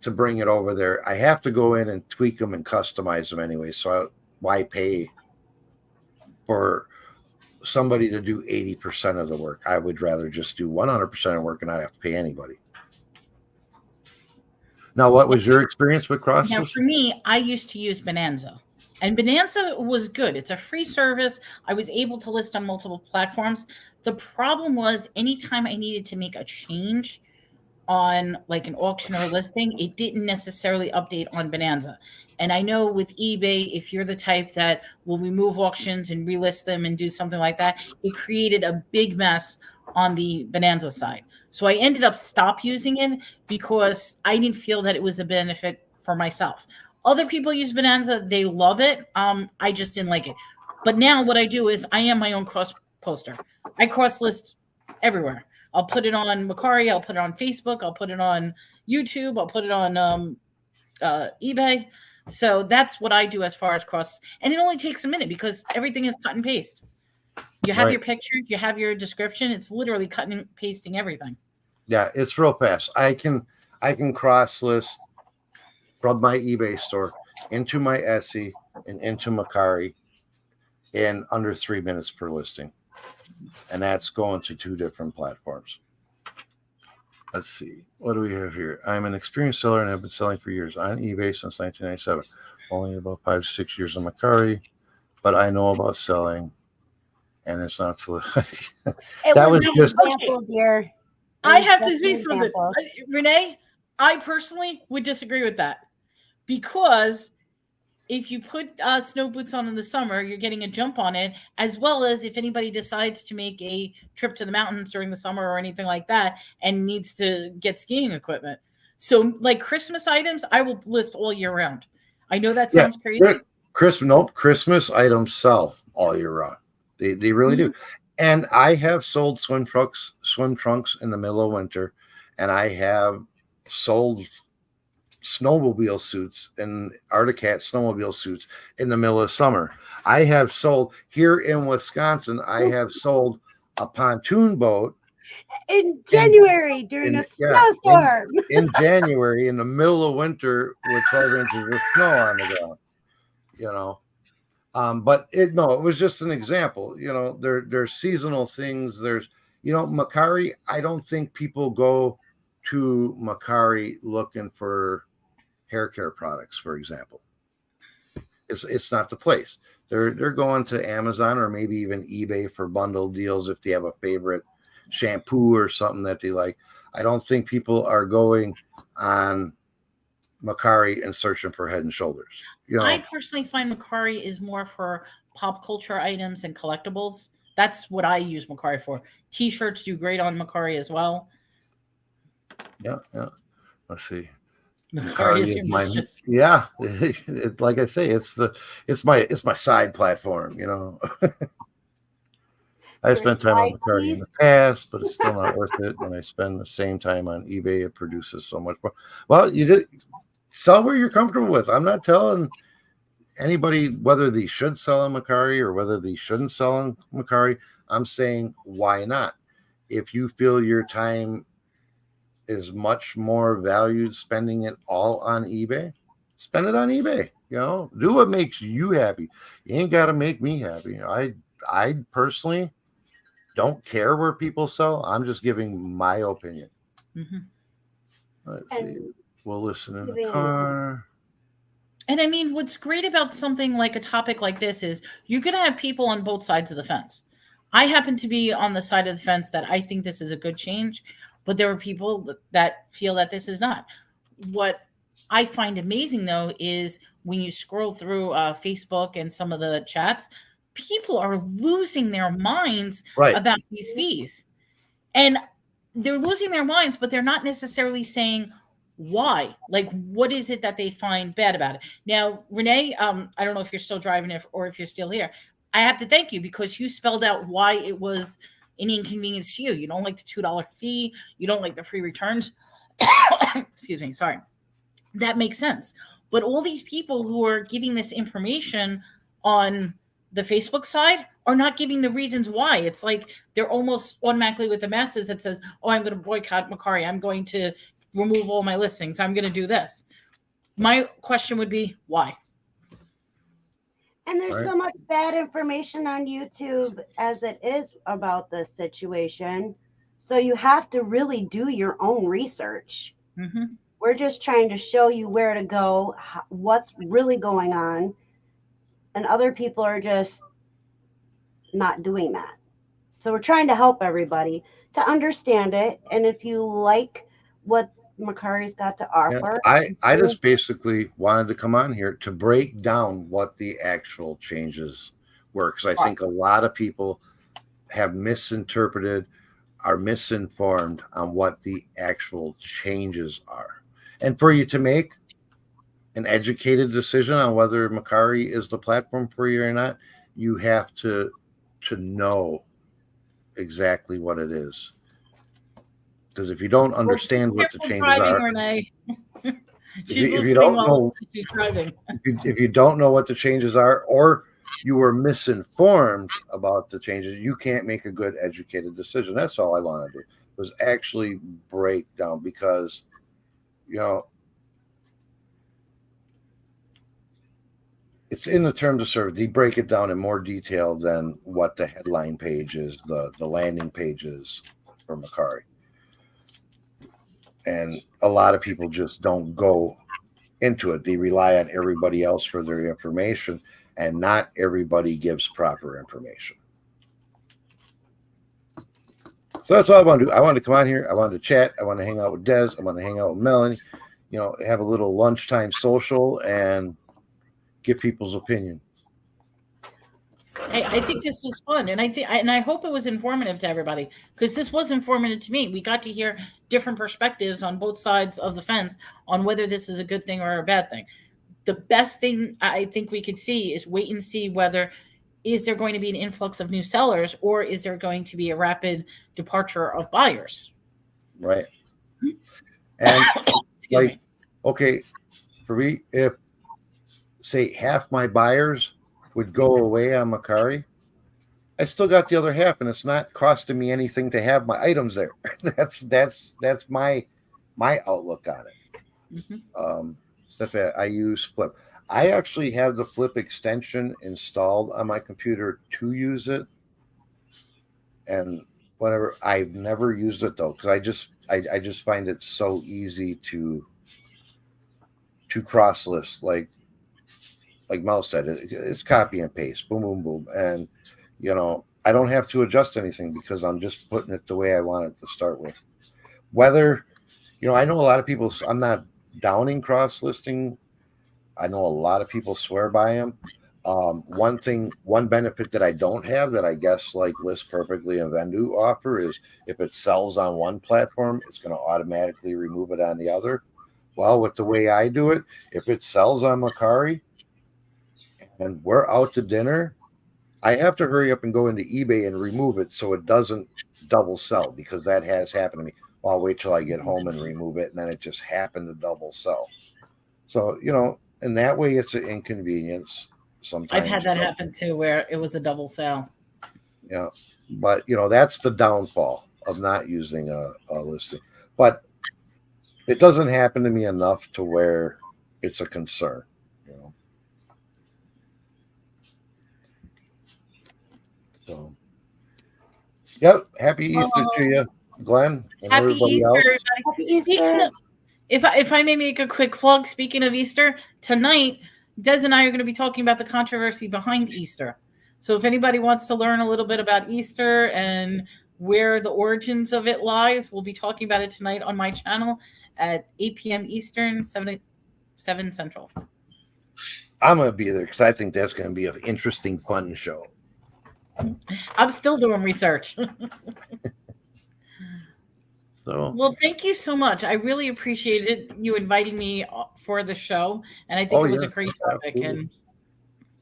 to bring it over there, I have to go in and tweak them and customize them anyway. So why pay for somebody to do 80% of the work? I would rather just do 100% of work and not have to pay anybody. Now, what was your experience with cross? Now, for me, I used to use Bonanza, and Bonanza was good. It's a free service. I was able to list on multiple platforms. The problem was anytime I needed to make a change on like an auction or a listing, it didn't necessarily update on Bonanza. And I know with eBay, if you're the type that will remove auctions and relist them and do something like that, it created a big mess on the Bonanza side. So I ended up stop using it because I didn't feel that it was a benefit for myself. Other people use Bonanza. They love it. I just didn't like it. But now what I do is I am my own cross poster. I cross list everywhere. I'll put it on Mercari. I'll put it on Facebook. I'll put it on YouTube. I'll put it on eBay. So that's what I do as far as cross. And it only takes a minute because everything is cut and paste. You have your picture. You have your description. It's literally cutting and pasting everything. Yeah, it's real fast. I can cross list from my eBay store into my Etsy and into Mercari in under 3 minutes per listing. And that's going to 2 different platforms. Let's see. What do we have here? I'm an experienced seller and have been selling for years on eBay since 1997. Only about 5 to 6 years on Mercari, but I know about selling, and it's not so. That was just example, dear. I have to say something, Renee. I personally would disagree with that because if you put snow boots on in the summer, you're getting a jump on it, as well as if anybody decides to make a trip to the mountains during the summer or anything like that and needs to get skiing equipment. So, like Christmas items, I will list all year round. I know that Yeah, sounds crazy. Christmas items sell all year round. They really do. And I have sold swim trunks in the middle of winter, and I have sold snowmobile suits and Arctic Cat snowmobile suits in the middle of summer. I have sold here in Wisconsin. I have sold a pontoon boat In January during a snowstorm. in January in the middle of winter with 12 inches of snow on the ground. You know, but it was just an example. You know, there's seasonal things. There's, Mercari. I don't think people go to Mercari looking for hair care products, for example. It's not the place. They're going to Amazon or maybe even eBay for bundle deals if they have a favorite shampoo or something that they like. I don't think people are going on Mercari and searching for Head and Shoulders. I personally find Mercari is more for pop culture items and collectibles. That's what I use Mercari for. T-shirts do great on Mercari as well. Yeah. Let's see. Mercari is your mistress. Yeah, like I say, it's my side platform. I spent time on Mercari in the past, but it's still not worth it. When I spend the same time on eBay, it produces so much more. Well, you did sell where you're comfortable with. I'm not telling anybody whether they should sell on Mercari or whether they shouldn't sell on Mercari. I'm saying, why not? If you feel your time is much more valued spending it all on eBay, spend it on eBay. Do what makes you happy. You ain't got to make me happy. I personally don't care where people sell. I'm just giving my opinion. Let's see. We'll listen in the car. And I mean, what's great about something like a topic like this is you're going to have people on both sides of the fence. I happen to be on the side of the fence that I think this is a good change, but there are people that feel that this is not. What I find amazing, though, is when you scroll through Facebook and some of the chats, people are losing their minds about these fees. And they're losing their minds, but they're not necessarily saying why. Like, what is it that they find bad about it? Now, Renee, I don't know if you're still driving or if you're still here. I have to thank you because you spelled out why it was an inconvenience to you. You don't like the $2 fee. You don't like the free returns. Excuse me. Sorry. That makes sense. But all these people who are giving this information on the Facebook side are not giving the reasons why. It's like they're almost automatically with the masses that says, oh, I'm going to boycott Mercari. I'm going to remove all my listings. I'm going to do this. My question would be, why? And there's so much bad information on YouTube as it is about this situation. So you have to really do your own research. We're just trying to show you where to go, what's really going on. And other people are just not doing that. So we're trying to help everybody to understand it. And if you like what Mercari's got to offer. I just basically wanted to come on here to break down what the actual changes were, because I think a lot of people have misinterpreted, are misinformed on what the actual changes are. And for you to make an educated decision on whether Mercari is the platform for you or not, you have to know exactly what it is. Because if you don't understand what the changes are, Renee. if you don't know, if you don't know what the changes are, or you were misinformed about the changes, you can't make a good educated decision. That's all I want to do, was actually break down, because it's in the terms of service. They break it down in more detail than what the headline page is, the landing pages for Mercari. And a lot of people just don't go into it. They rely on everybody else for their information, and not everybody gives proper information. So that's all I want to do. I wanted to come on here. I wanted to chat. I want to hang out with Des. I want to hang out with Melanie, have a little lunchtime social and get people's opinion. I think this was fun, and I hope it was informative to everybody, because this was informative to me. We got to hear different perspectives on both sides of the fence on whether this is a good thing or a bad thing. The best thing I think we could see is wait and see whether is there going to be an influx of new sellers, or is there going to be a rapid departure of buyers? Right. And Excuse like, me. okay, for me, if say half my buyers would go away on Mercari, I still got the other half, and it's not costing me anything to have my items there. that's my outlook on it. Stuff that I use Flip. I actually have the Flip extension installed on my computer to use it, and whatever. I've never used it though, because I just find it so easy to cross list, like Mel said, it's copy and paste, boom, boom, boom, and I don't have to adjust anything because I'm just putting it the way I want it to start with. Whether I know a lot of people. I'm not downing cross listing. I know a lot of people swear by them. One benefit that I don't have that I guess like List Perfectly and Vendu offer is if it sells on one platform, it's going to automatically remove it on the other. Well, with the way I do it, if it sells on Mercari and we're out to dinner, I have to hurry up and go into eBay and remove it so it doesn't double sell, because that has happened to me. Well, I'll wait till I get home and remove it, and then it just happened to double sell. So, in that way, it's an inconvenience sometimes. I've had that happen too, where it was a double sale. Yeah, but that's the downfall of not using a listing. But it doesn't happen to me enough to where it's a concern. So, yep. Happy Easter to you, Glenn, and Happy everybody Easter, else. everybody. Happy Easter. Speaking of, if I may make a quick plug, speaking of Easter, tonight, Des and I are going to be talking about the controversy behind Easter. So if anybody wants to learn a little bit about Easter and where the origins of it lies, we'll be talking about it tonight on my channel at 8 p.m. Eastern, 7 Central. I'm going to be there because I think that's going to be an interesting, fun show. I'm still doing research. Well, thank you so much. I really appreciated you inviting me for the show, and I think it was a great topic. Absolutely. And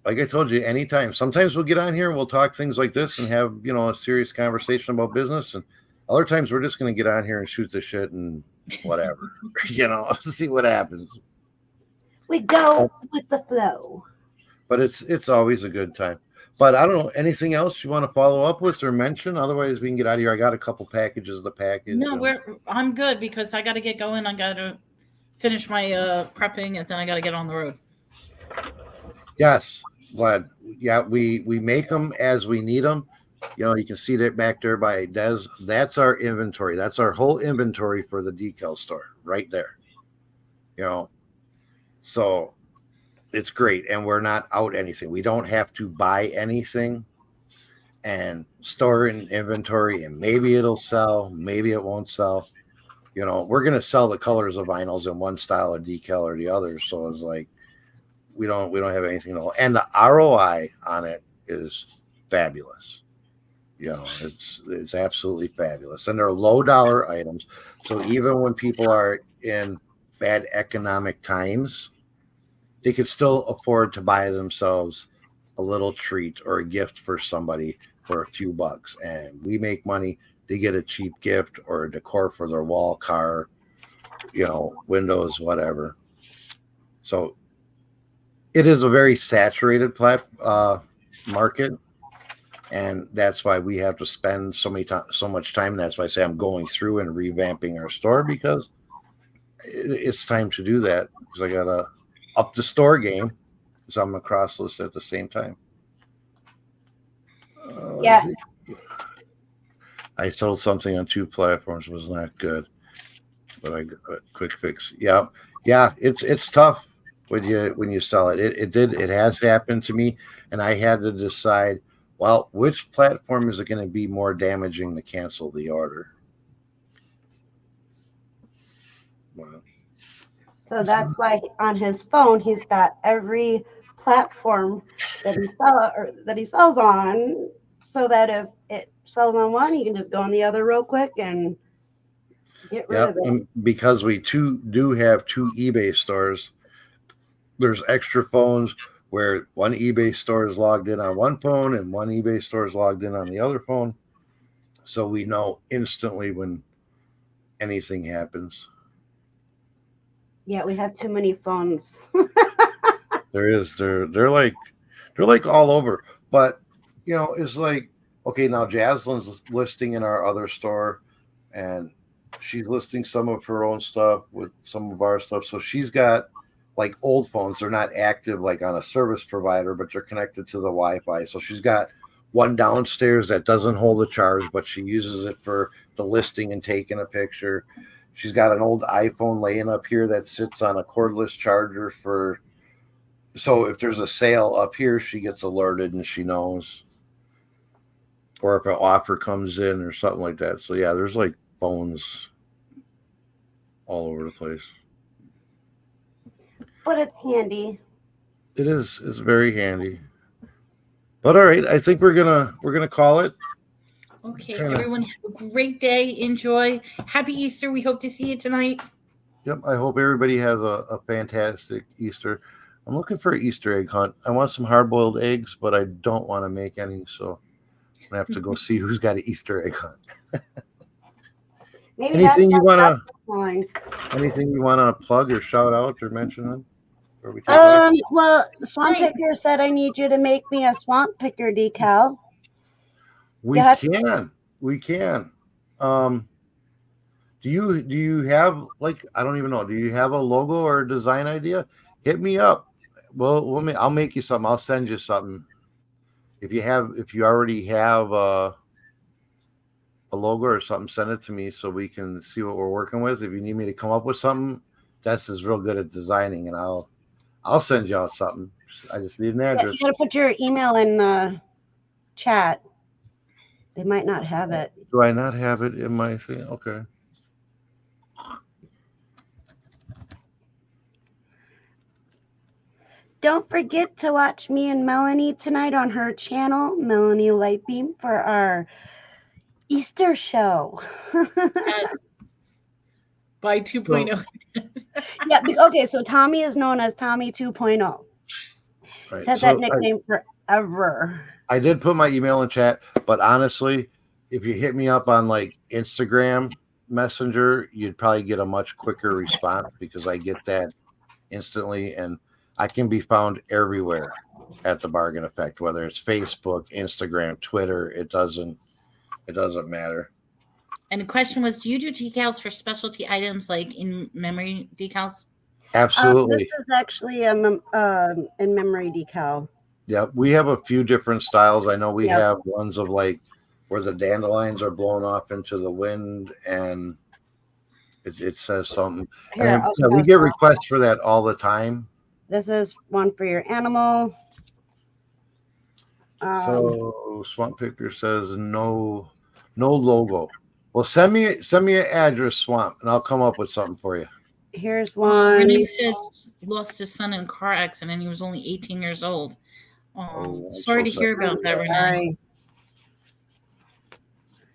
like I told you, anytime. Sometimes we'll get on here and we'll talk things like this and have a serious conversation about business, and other times we're just going to get on here and shoot the shit and whatever, see what happens. We go with the flow. But it's always a good time. But I don't know, anything else you want to follow up with or mention? Otherwise, we can get out of here. I got a couple packages of the package. No, I'm good because I got to get going. I got to finish my prepping, and then I got to get on the road. Yes, glad. Yeah, we make them as we need them. You can see that back there by Des. That's our inventory. That's our whole inventory for the decal store right there. So it's great, and we're not out anything. We don't have to buy anything and store in inventory, and maybe it'll sell, maybe it won't sell. We're going to sell the colors of vinyls in one style of decal or the other. So it's like we don't have anything to, and the ROI on it is fabulous. It's absolutely fabulous, and they're low dollar items. So even when people are in bad economic times, they could still afford to buy themselves a little treat or a gift for somebody for a few bucks. And we make money. They get a cheap gift or a decor for their wall, car, windows, whatever. So it is a very saturated market. And that's why we have to spend so much time. And that's why I say I'm going through and revamping our store, because it's time to do that, because I got to up the store game, because I'm a cross list at the same time. Yeah. I sold something on 2 platforms, was not good, but I got a quick fix. Yeah, it's tough when you sell it. It has happened to me, and I had to decide, well, which platform is it going to be more damaging to cancel the order? Well, So that's why on his phone, he's got every platform that he sells on, so that if it sells on one, he can just go on the other real quick and get rid of it. And because we do have two eBay stores, there's extra phones where one eBay store is logged in on one phone and one eBay store is logged in on the other phone. So we know instantly when anything happens. Yeah, we have too many phones. They're like all over. But you know, it's like, okay, now Jaslyn's listing in our other store and she's listing some of her own stuff with some of our stuff. So she's got like old phones. They're not active like on a service provider, but they're connected to the Wi-Fi. So she's got one downstairs that doesn't hold a charge, but she uses it for the listing and taking a picture. She's got an old iPhone laying up here that sits on a cordless charger for, so if there's a sale up here, she gets alerted and she knows. Or if an offer comes in or something like that. So yeah, there's like phones all over the place. But it's handy. It is. It's very handy. But all right, I think we're gonna call it. Okay, everyone have a great day. Enjoy. Happy Easter. We hope to see you tonight. Yep. I hope everybody has a fantastic Easter. I'm looking for an Easter egg hunt. I want some hard-boiled eggs, but I don't want to make any, so I'm gonna have to go see who's got an Easter egg hunt. Maybe Anything you wanna that's plug or shout out or mention on? well, Swamp Picker said I need you to make me a Swamp Picker decal. We can. Do you have, like, I don't even know, do you have a logo or a design idea? Hit me up. Well, I'll make you something. I'll send you something. If you already have a logo or something, send it to me so we can see what we're working with. If you need me to come up with something, Des is real good at designing, and I'll send you out something. I just need an address. You gotta put your email in the chat. They might not have it. Do I not have it in my thing? Okay. Don't forget to watch me and Melanie tonight on her channel, Melanie Lightbeam, for our Easter show. Yes. By 2.0. Yeah. Okay. So Tommy is known as Tommy 2.0. Right. He's had that nickname forever. I did put my email in chat, but honestly, if you hit me up on like Instagram Messenger, you'd probably get a much quicker response because I get that instantly, and I can be found everywhere at the Bargain Effect, whether it's Facebook, Instagram, Twitter. It doesn't matter. And the question was, do you do decals for specialty items like in memory decals? Absolutely. This is actually a in memory decal. Yeah, we have a few different styles. I know we have ones of like where the dandelions are blown off into the wind and it says something. Here, and we get requests for that all the time. This is one for your animal. So Swamp Picker says no logo. Well, send me an address, Swamp, and I'll come up with something for you. Here's one. Renee says lost his son in a car accident. He was only 18 years old. Sorry to hear about that, Renee. Sorry.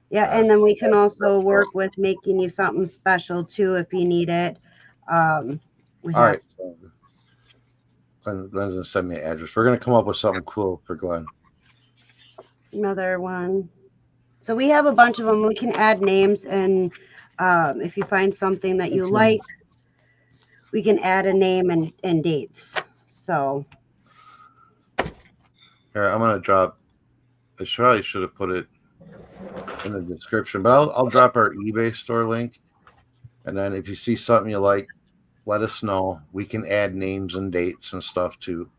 Yeah, and then we can also work with making you something special too if you need it. All right. Glenn's gonna send me an address. We're gonna come up with something cool for Glenn. Another one. So we have a bunch of them. We can add names, and if you find something that you like, we can add a name and dates. So. All right, I'm gonna drop. I probably should have put it in the description, but I'll drop our eBay store link, and then if you see something you like, let us know. We can add names and dates and stuff too,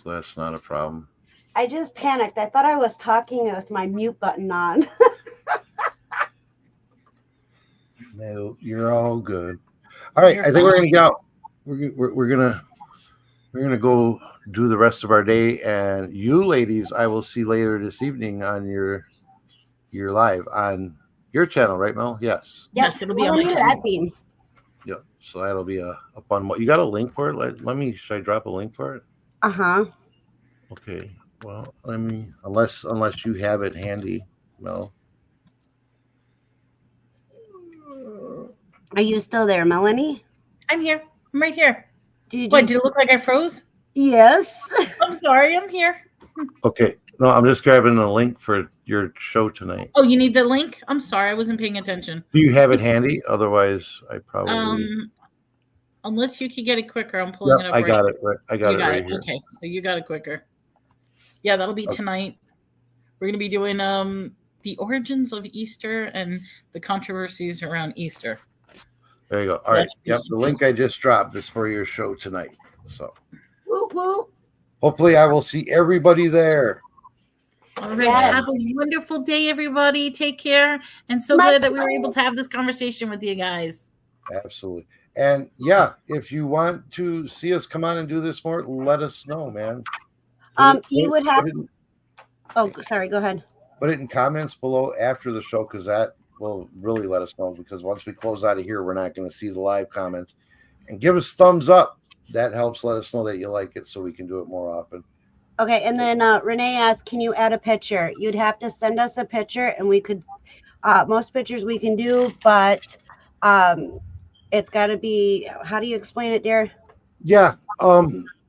so that's not a problem. I just panicked. I thought I was talking with my mute button on. No, you're all good. All right, I think we're gonna get out. We're gonna go do the rest of our day, and you ladies, I will see later this evening on your live on your channel, right, Mel? Yes. Yes, it'll be on my channel. Yep. So that'll be a fun one. You got a link for it? Should I drop a link for it? Uh-huh. Okay. Well, unless you have it handy. No. Are you still there, Melanie? I'm here. I'm right here. Did What, you? did it look like I froze? Yes. I'm sorry, I'm here. Okay. No, I'm just grabbing the link for your show tonight. Oh, you need the link? I'm sorry, I wasn't paying attention. Do you have it handy? Otherwise, I probably. Unless you could get it quicker, I'm pulling it up. I got it. I got You it got right it. here. Okay, so you got it quicker. Yeah, that'll be tonight. We're going to be doing the origins of Easter and the controversies around Easter. There you go. So All right. Yep. The link I just dropped is for your show tonight. So Woo woo. hopefully I will see everybody there. All right. Yes. Have a wonderful day, everybody. Take care. And so My glad that we were able to have this conversation with you guys. Absolutely. And yeah, if you want to see us come on and do this more, let us know, man. You would have. Oh, sorry. Go ahead. Put it in comments below after the show, because that will really let us know. Because once we close out of here, we're not going to see the live comments. And give us thumbs up. That helps let us know that you like it, so we can do it more often. Okay, and then Renee asked, can you add a picture? You'd have to send us a picture, and we could. Most pictures we can do, but it's got to be. How do you explain it, dear? Yeah.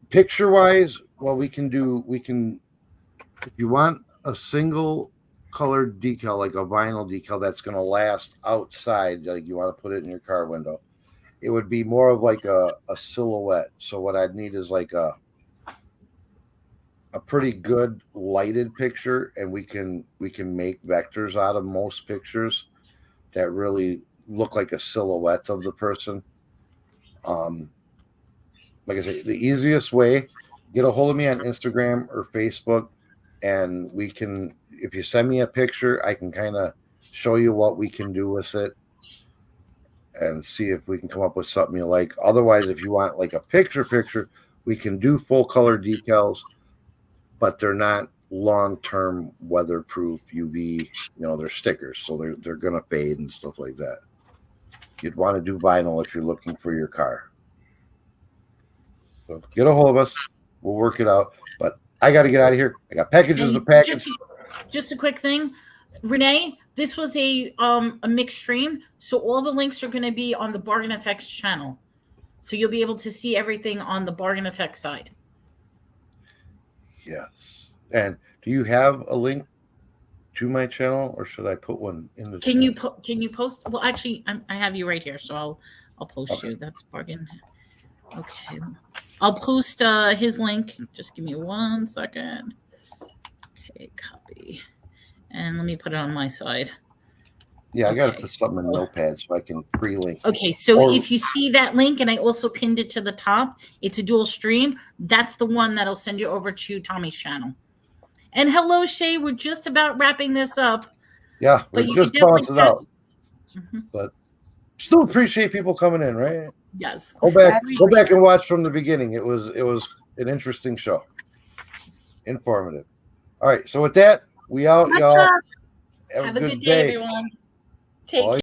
Picture wise, well, we can. If you want a single colored decal, like a vinyl decal that's going to last outside, like you want to put it in your car window, it would be more of like a silhouette. So what I'd need is like a pretty good lighted picture, and we can make vectors out of most pictures that really look like a silhouette of the person. Like I say, the easiest way, get a hold of me on Instagram or Facebook, and we can, if you send me a picture, I can kind of show you what we can do with it and see if we can come up with something you like. Otherwise, if you want like a picture, we can do full color decals, but they're not long-term weatherproof UV, they're stickers, so they're going to fade and stuff like that. You'd want to do vinyl if you're looking for your car. So get a hold of us. We'll work it out. But I got to get out of here. I got packages to package. Just a quick thing, Renee. This was a mixed stream, so all the links are going to be on the Bargain FX channel, so you'll be able to see everything on the Bargain FX side. Yes. And do you have a link to my channel, or should I put one in the? Can you post? Well, actually, I have you right here, so I'll post you. That's Bargain. Okay. I'll post his link. Just give me 1 second. Okay, copy. And let me put it on my side. Yeah, I got to put something in Notepad so I can pre-link. Okay, so if you see that link, and I also pinned it to the top, it's a dual stream. That's the one that'll send you over to Tommy's channel. And hello, Shay. We're just about wrapping this up. Yeah, we're just bouncing out. Mm-hmm. But still appreciate people coming in, right? Yes. Go back and watch from the beginning. It was an interesting show. Informative. All right. So with that, we out, y'all. Have a good day, everyone. Take care.